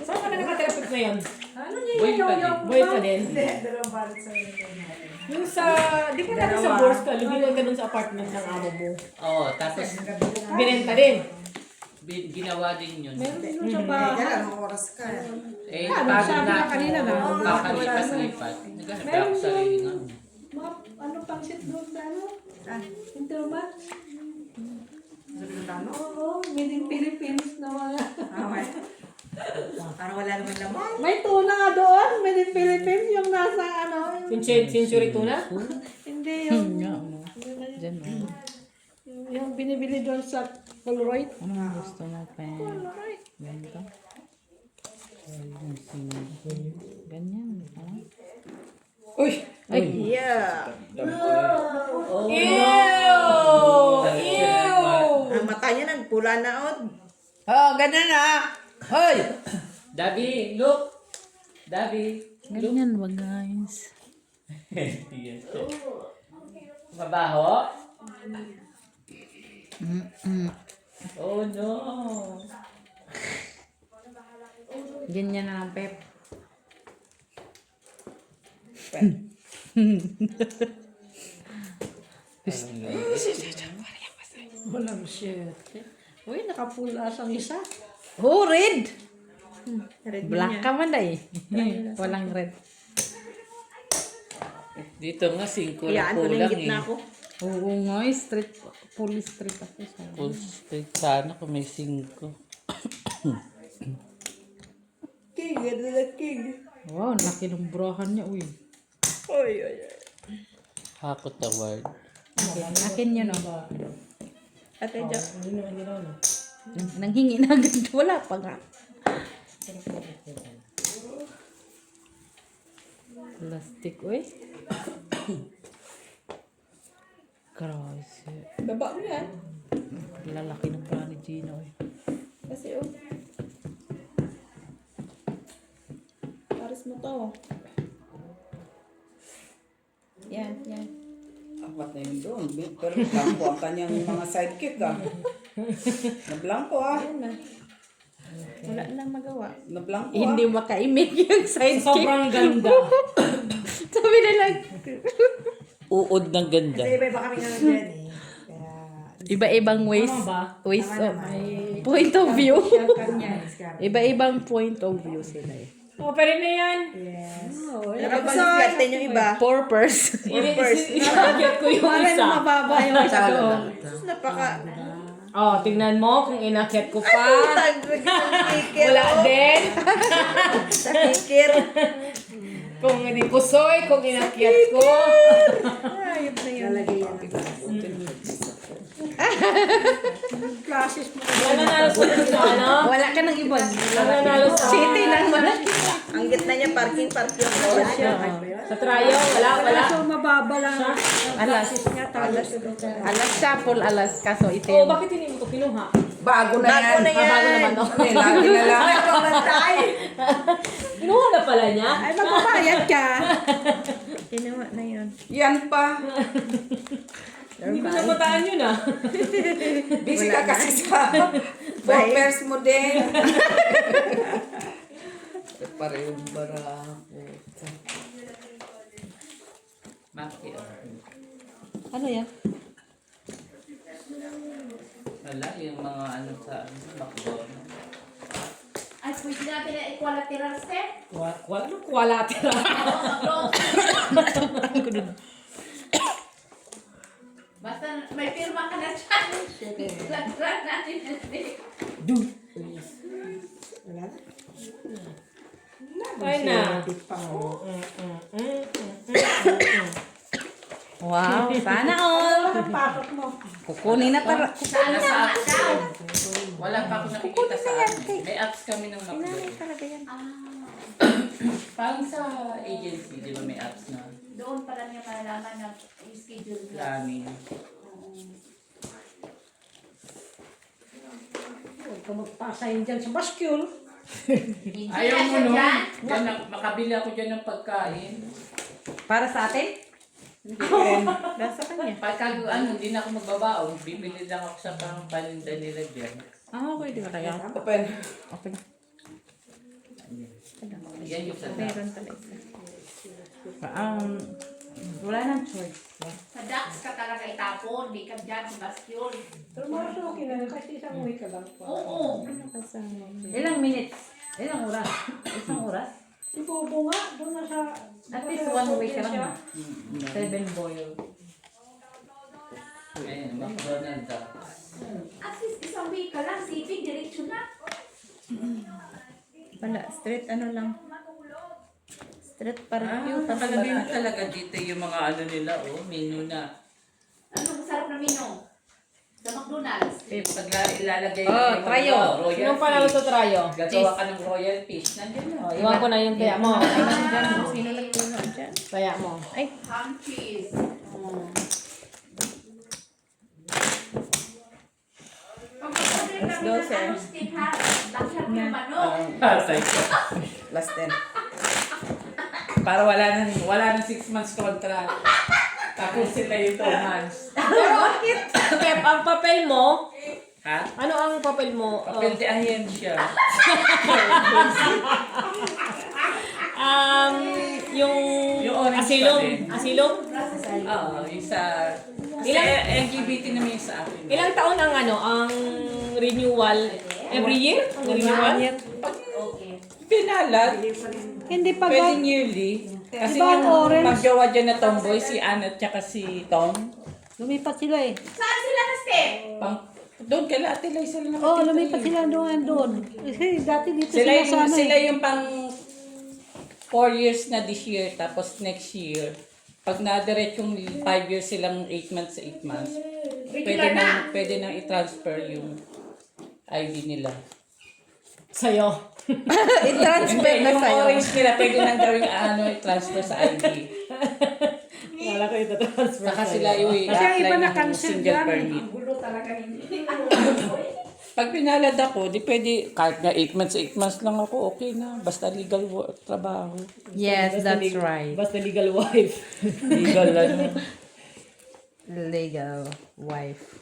Speaker 5: Saan ka na nakaterapit na yun?
Speaker 1: Ano niya
Speaker 2: Boy pa din.
Speaker 5: Boy pa din.
Speaker 1: Dalawang balit sa
Speaker 5: Yung sa, di ba natin sa Bourse ka, lumilan ka dun sa apartment ng amo mo.
Speaker 2: Oo, tapos
Speaker 5: Binenta din.
Speaker 2: ginawa din yun.
Speaker 6: Meron din sa bahay.
Speaker 2: Eh,
Speaker 6: Ano,
Speaker 2: bago
Speaker 6: sabi
Speaker 2: na
Speaker 6: nga kanina na.
Speaker 2: kakalipas-lipat. Naghanap ako sa nga.
Speaker 6: Mga ano pang shit doon sa ano? Intermat? Oo, made in Philippines na mga.
Speaker 1: Parang wala naman naman.
Speaker 6: May tuna nga doon, made in Philippines, yung nasa ano. Yung,
Speaker 5: Century tuna?
Speaker 6: hindi yung,
Speaker 4: Diyan mo.
Speaker 6: yung binibili doon sa Polaroid.
Speaker 4: Ano ang gusto mo pa? Ganito. Ganyan.
Speaker 3: Uy!
Speaker 4: Ay,
Speaker 1: Yeah. Ang mata niya nagpula na od.
Speaker 3: Oh, ganun na! Hoy!
Speaker 2: Dabi, look! Dabi, look!
Speaker 4: ganyan ba guys?
Speaker 2: Yes. Mabaho? Oh no!
Speaker 4: Ganyan na lang, Pep.
Speaker 6: Walang shit. Uy, nakapula ang isa.
Speaker 4: Oh, red!
Speaker 1: Red
Speaker 4: Black ka man eh. Walang red.
Speaker 2: Dito nga, 5
Speaker 1: Iyaan ko na yung
Speaker 2: kulang
Speaker 1: gitna
Speaker 2: eh.
Speaker 1: ko.
Speaker 4: Oo nga, street, police street ako.
Speaker 2: Full straight sana kung may 5.
Speaker 1: King, ganda na king.
Speaker 4: Wow, laki ng brahan niya, uy.
Speaker 1: Oy, oy, oy.
Speaker 2: Hakot award.
Speaker 4: Akin yun, oh.
Speaker 1: Ate Jo.
Speaker 4: Nanghingi na agad. Wala pa nga. Plastic, uy. Grabe.
Speaker 6: Baba mo yan.
Speaker 4: Lalaki ng pala ni Gina, uy.
Speaker 6: Kasi oh. Paris mo to. Yan, yan.
Speaker 3: Apat na yun doon. Pero blanco ang kanyang mga sidekick ah. Na blanco ah.
Speaker 6: Wala lang magawa.
Speaker 3: Na blanco ah.
Speaker 4: Hindi makaimik yung sidekick.
Speaker 5: Sobrang ganda.
Speaker 4: Sabi na lang.
Speaker 2: Uod ng ganda.
Speaker 1: Kasi iba kami naman dyan eh. Kaya,
Speaker 4: Iba-ibang ways.
Speaker 5: Tama ba?
Speaker 4: Ways of point of view.
Speaker 1: kanya.
Speaker 4: Iba-ibang point of view sila eh.
Speaker 5: Oh, pero na yan.
Speaker 1: Yes.
Speaker 6: Oo,
Speaker 1: Nakapag-flat din yung iba.
Speaker 4: Purpose.
Speaker 5: Inakyat ko yung
Speaker 6: Parang
Speaker 5: isa.
Speaker 6: mababa yung isa doon.
Speaker 1: Sus, napaka...
Speaker 5: Oh, tignan mo kung inakyat ko pa.
Speaker 1: Kikir.
Speaker 5: Wala din.
Speaker 1: Sa kikir.
Speaker 5: Kung hindi kusoy, kung inakyat ko.
Speaker 1: Ayop na yun. Lalagay yan.
Speaker 6: Classes mo.
Speaker 5: Wala nanalo sa ano?
Speaker 4: Wala ka ng ibon.
Speaker 5: Wala nanalo sa
Speaker 4: City lang malaki.
Speaker 1: Ang gitna niya, parking.
Speaker 5: Sa trayo. Wala.
Speaker 6: So, mababa lang.
Speaker 4: Alas. Alas siya, full alas. Kaso
Speaker 5: Oh,
Speaker 4: itim.
Speaker 5: bakit hindi mo ito kinuha?
Speaker 3: Bago na yan.
Speaker 1: Bago na yan.
Speaker 5: Bago naman to.
Speaker 3: Ay, lagi na lang.
Speaker 1: Pamantay.
Speaker 5: Kinuha na pala niya?
Speaker 6: Ay, magbabayad ka.
Speaker 1: Ginawa na yun.
Speaker 3: Yan pa.
Speaker 5: Hindi ko nabataan yun ah.
Speaker 3: Busy ka kasi sa pairs mo din. Parehong barako.
Speaker 2: Maki.
Speaker 4: Ano yan?
Speaker 2: Wala, yung mga ano sa McDonald's.
Speaker 7: Ay, pwede natin na equalateral step.
Speaker 5: Qualateral.
Speaker 7: Basta may pirma ka na dyan. Lateral natin na step.
Speaker 5: Ay na.
Speaker 4: Wow, sana all.
Speaker 6: Pasok mo.
Speaker 4: Kukunin na para.
Speaker 2: Ano sa apps ko? Wala pa ako nakikita sa apps. May apps kami ng McDonald's. Parang sa agency, di ba may apps na
Speaker 7: Doon pala niya malalaman na schedule niya.
Speaker 2: planning.
Speaker 6: Huwag ka magpasayin dyan sa baskul.
Speaker 2: Ayaw mo no?
Speaker 7: Dyan?
Speaker 2: Diyan, makabili ako dyan ng pagkain.
Speaker 4: Para sa atin?
Speaker 1: Nasa kanya.
Speaker 2: Pagka ano, hindi na ako magbabaon, bibili lang ako sa pang paninda nila dyan.
Speaker 4: Ah, okay, di ba kaya?
Speaker 3: Open.
Speaker 4: Okay.
Speaker 2: Yan yung sa
Speaker 1: Meron pala isa.
Speaker 4: Wala nang choice.
Speaker 7: Sa ducks ka talaga itapon, di ka dyan sa bastion.
Speaker 6: Pero mas okay na kasi isang week ka lang pa.
Speaker 7: Oo.
Speaker 4: Ilang minutes? Ilang oras? Isang oras?
Speaker 6: Si Bobo nga, doon na sa...
Speaker 4: At least 1 week ka lang. 7 boil.
Speaker 2: Ayun, McDonald's ah.
Speaker 7: At least isang week ka lang, sipig, diretsyo na.
Speaker 4: Wala, straight ano lang. Straight barbecue.
Speaker 2: Nakalagay na talaga dito yung mga ano nila, oh, menu na.
Speaker 7: Ano masarap na mino? Sa McDonald's.
Speaker 2: Eh, pag ilalagay
Speaker 4: Oh,
Speaker 2: yung
Speaker 4: trayo.
Speaker 2: royal
Speaker 5: Sinong panalo
Speaker 2: fish.
Speaker 5: sa trayo?
Speaker 2: Gagawa ka ng royal fish. Nandiyan na.
Speaker 5: Oh, iwan ko na yung kaya mo.
Speaker 4: Sino nagpuno dyan?
Speaker 5: Kaya mo.
Speaker 4: Ay,
Speaker 7: Ham cheese. Pag-order kami ng ano, steak ha, lahat yung manok.
Speaker 3: Last 10. Para wala nang 6 months contract. Tapos sila yung 2 months.
Speaker 5: Pep, ang papel mo,
Speaker 2: Ha?
Speaker 5: ano ang papel mo?
Speaker 2: Papel de ahensya.
Speaker 5: Yung
Speaker 2: Yung orange
Speaker 5: asilong.
Speaker 2: pa din.
Speaker 5: Asilong?
Speaker 2: Oo, yung sa...
Speaker 5: Ilang-
Speaker 2: LGBT naman yung sa akin.
Speaker 5: Ilang taon ang ano, ang renewal? Every year? Ang renewal?
Speaker 2: Pinalad,
Speaker 6: Hindi pa
Speaker 2: pwedeng yearly. Kasi
Speaker 6: Diba ang
Speaker 2: yung
Speaker 6: orange?
Speaker 2: magjowa dyan na tomboy, si Anna at saka si Tom.
Speaker 6: Lumipat sila eh.
Speaker 7: Saan sila na steak?
Speaker 2: Doon kay Ate Lai sila nakatira.
Speaker 6: Oo, lumipat sila doon. Kasi dati dito
Speaker 2: Sila
Speaker 6: sila
Speaker 2: yung,
Speaker 6: sa ano
Speaker 2: sila
Speaker 6: eh.
Speaker 2: yung pang 4 years na this year, tapos next year. Pag na-direct yung 5 years silang 8 months sa 8 months, pwede nang i-transfer yung ID nila.
Speaker 5: Sa'yo.
Speaker 4: i-transfer
Speaker 2: Hindi,
Speaker 4: na
Speaker 2: yung
Speaker 4: sa'yo.
Speaker 2: orange nila, pwede nang gawing i-transfer sa ID.
Speaker 5: Wala ko ito transfer.
Speaker 2: Saka sila yung
Speaker 6: Kasi ang
Speaker 2: i-apply
Speaker 6: iba
Speaker 2: ng
Speaker 6: na-cancel
Speaker 2: single
Speaker 6: dyan.
Speaker 2: permit.
Speaker 7: Gulo talaga hindi.
Speaker 2: Pag pinalad ako, di pwede, kahit na 8 months lang ako, okay na. Basta legal trabaho.
Speaker 4: Yes, that's right.
Speaker 5: Basta legal wife.
Speaker 2: Legal ano.
Speaker 4: Legal wife.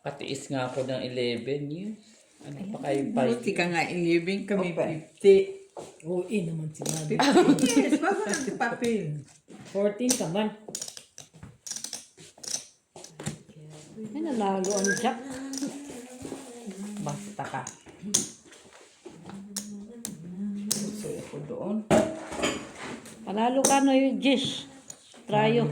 Speaker 2: Patiis nga ako ng 11 years. Ano pa kayo pa?
Speaker 3: ka nga, 11 kami 50.
Speaker 5: Oo, naman si Mami.
Speaker 3: Yes, bago nagpapil.
Speaker 5: 14 ka man.
Speaker 6: Ay, nanalo ang Jack.
Speaker 3: Basta ka. So, ako doon.
Speaker 6: Panalo ka na yung Jish. Trayo.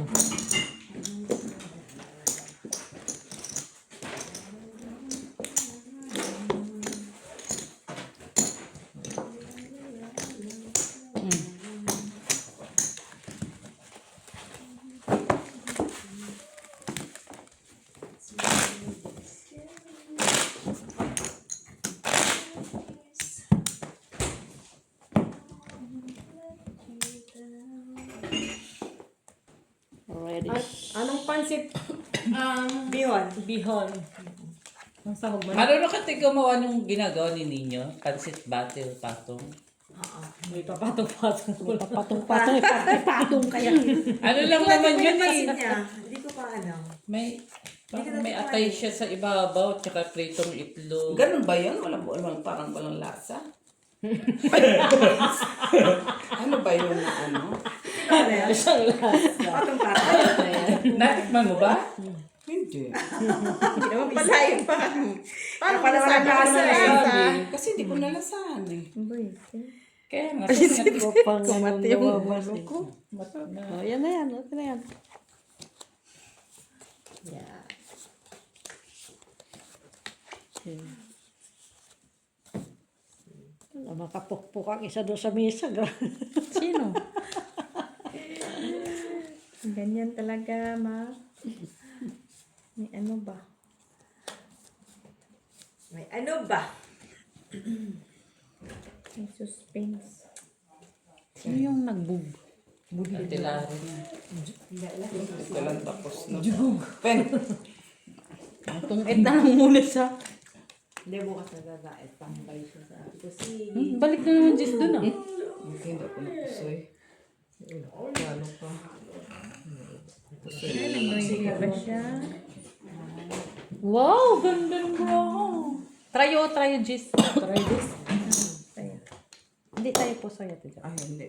Speaker 6: Ready.
Speaker 5: Anong pansit?
Speaker 6: Bihon.
Speaker 5: Bihon. Ang sahog man.
Speaker 2: Marunong ka tayo gumawa nung ginagawa ni Ninyo? Pansit battle patong.
Speaker 5: May papatong-patong ko lang.
Speaker 6: Patong-patong. Patong kaya.
Speaker 2: Ano lang naman yun eh.
Speaker 1: Hindi ko pa ano.
Speaker 2: May atay siya sa ibabaw, tsaka pritong itlog.
Speaker 3: Ganun ba yun? Parang walang lasa? Ano ba yun na ano?
Speaker 5: Isang lasa.
Speaker 2: Natikman mo ba?
Speaker 3: Hindi.
Speaker 1: Pasayin pa. Paano pa naman ang lasa eh?
Speaker 3: Kasi hindi ko nalasahan eh.
Speaker 2: Kaya nga.
Speaker 6: Kumati yung malo ko. Oh, yan na yan. Okay na yan. Makapukpuk ang isa doon sa mesa.
Speaker 4: Sino? Ganyan talaga, ma. May ano ba?
Speaker 1: May ano ba?
Speaker 4: May suspense. Sino yung nagbug?
Speaker 2: Tilaro.
Speaker 3: Ito lang tapos na. Pen.
Speaker 4: Tungit na lang muna siya.
Speaker 1: Hindi, bukas nagagait. Pambay siya sa akin. Kasi,
Speaker 4: Balik na naman Jess dun ah.
Speaker 3: Hindi ako napusoy. Lalo pa.
Speaker 4: Ba siya? Wow, ganda ng bra. Try Jess.
Speaker 5: Try this.
Speaker 4: Tayo. Hindi tayo po sa'yo.
Speaker 3: Ay, hindi.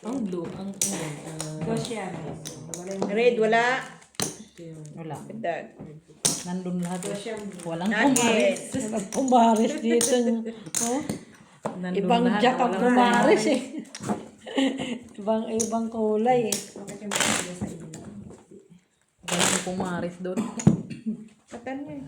Speaker 5: Ang blue, ang
Speaker 1: Russian.
Speaker 6: Red, wala.
Speaker 4: Wala.
Speaker 6: Dad.
Speaker 4: Nandun lahat.
Speaker 1: Russian.
Speaker 4: Walang pumaris.
Speaker 6: Nuggets.
Speaker 5: Walang pumaris dito. Oh.
Speaker 4: Nandun
Speaker 5: Ibang
Speaker 4: lahat.
Speaker 5: jack ang
Speaker 4: Walang
Speaker 5: pumaris eh. ibang kulay eh.
Speaker 1: Bakit yung mga sa inyo?
Speaker 4: Walang pumaris doon.
Speaker 6: Katan niya.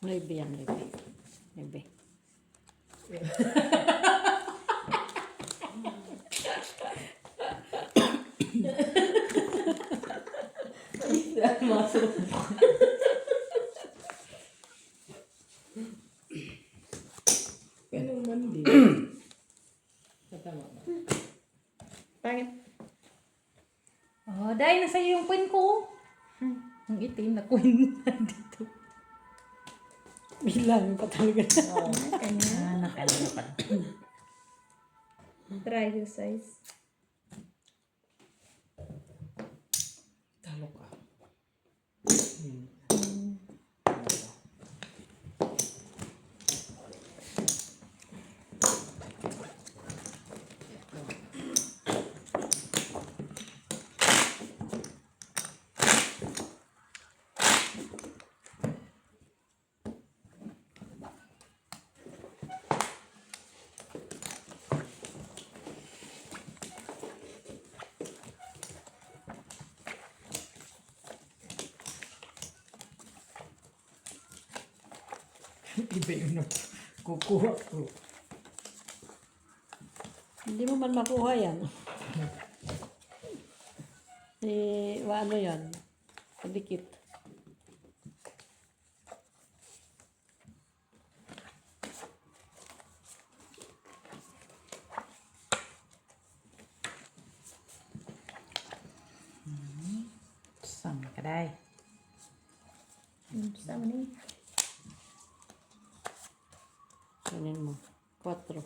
Speaker 5: Maybe yan, maybe. Maybe.
Speaker 6: Pangit.
Speaker 4: Oh, dahil nasa iyo yung queen ko. Ang itim na queen dito.
Speaker 5: Bilang pa talaga.
Speaker 4: Ah, nakalala pa.
Speaker 6: Try your size.
Speaker 3: Talo ka.
Speaker 5: Iba yun ang kukuha ko. Hindi mo man makuha yan. Eh, ano yan? Kadikit.
Speaker 4: Sama ka dahil.
Speaker 6: Sama ni.
Speaker 5: Kanin mo. 4.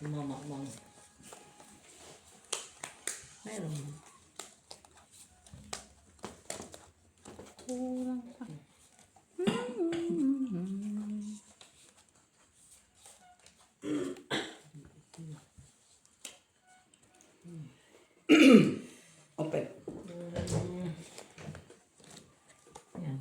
Speaker 5: Mama, mama. Meron.
Speaker 4: Kurang pa.
Speaker 3: Open.
Speaker 4: Yan.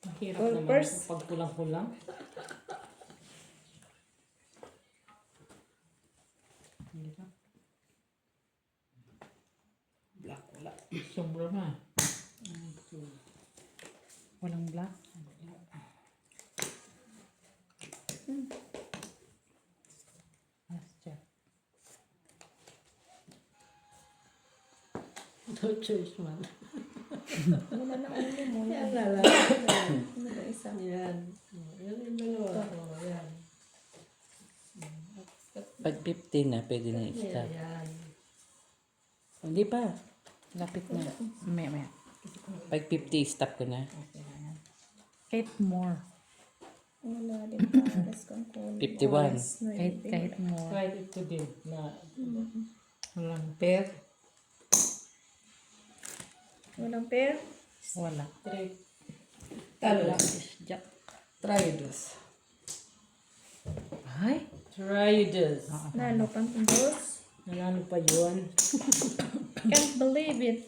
Speaker 5: Mahirap
Speaker 6: Well,
Speaker 5: naman
Speaker 6: first-
Speaker 5: pag kulang-kulang.
Speaker 3: Black, wala.
Speaker 5: Sobra na.
Speaker 4: Walang black. Last check.
Speaker 5: No choice man.
Speaker 6: Muna na ulo mo.
Speaker 5: Yan na lang.
Speaker 6: Ano ba isa?
Speaker 5: Yan. Yan yung dalawa. Oh, yan.
Speaker 2: Pag 15 na, pwede na i-stop.
Speaker 5: Yan.
Speaker 2: Hindi pa. Lapit na.
Speaker 4: May.
Speaker 2: Pag 50, stop ko na.
Speaker 4: Kahit more.
Speaker 6: Wala din pares kang kulay.
Speaker 2: 51.
Speaker 4: Kahit more.
Speaker 5: Kahit ito din na walang pair.
Speaker 6: Walang pair.
Speaker 4: Wala.
Speaker 5: Three.
Speaker 3: Talo.
Speaker 4: Jack.
Speaker 3: Try this.
Speaker 4: Ay.
Speaker 5: Try this.
Speaker 6: Nalo pang boss.
Speaker 5: Nanalo pa yun.
Speaker 6: Can't believe it.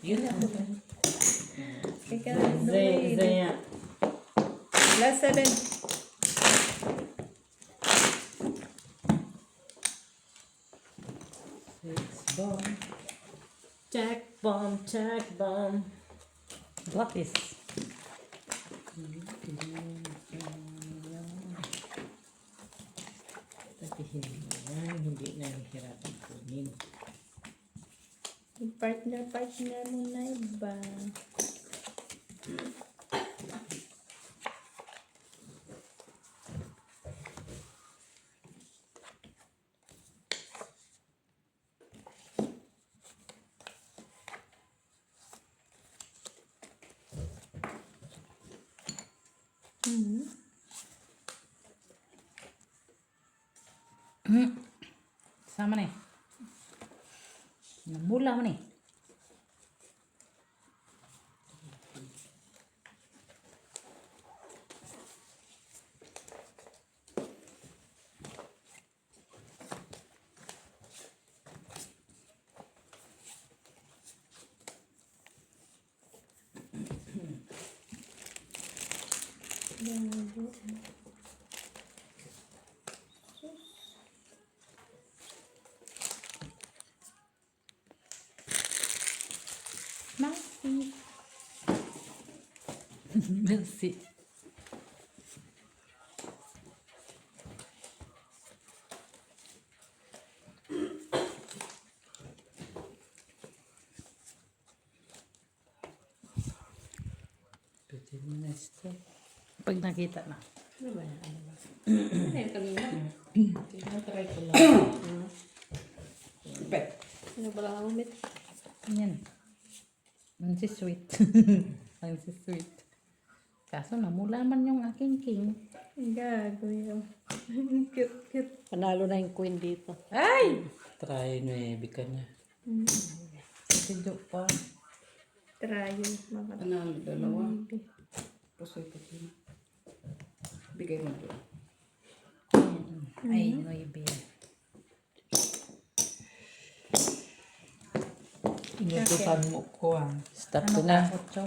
Speaker 6: Ikaw, no way.
Speaker 5: Zaya.
Speaker 6: Last 7.
Speaker 5: Check bomb, check bomb.
Speaker 4: What is?
Speaker 5: Hindi na hihirapan kunin.
Speaker 6: Partner mo na iba.
Speaker 4: Sama nih. Namula mo nih. Merci. Merci. Pag nakita na.
Speaker 5: Try ko lang.
Speaker 3: Pet.
Speaker 6: Ano ba lang umit?
Speaker 4: Yan. Ang si sweet. Ang si sweet. Kaso namula man yung aking king.
Speaker 6: Gago yun. Cute.
Speaker 1: Panalo na yung queen dito.
Speaker 4: Ay!
Speaker 2: Try 9 ka na.
Speaker 4: Si Jo pa.
Speaker 6: Trayo.
Speaker 3: Panalo, dalawa. Pusoy ko din. Bigay mo doon.
Speaker 4: Ay, nuebe.
Speaker 5: Inutusan mo ko
Speaker 2: Stop ko na.
Speaker 4: Ocho.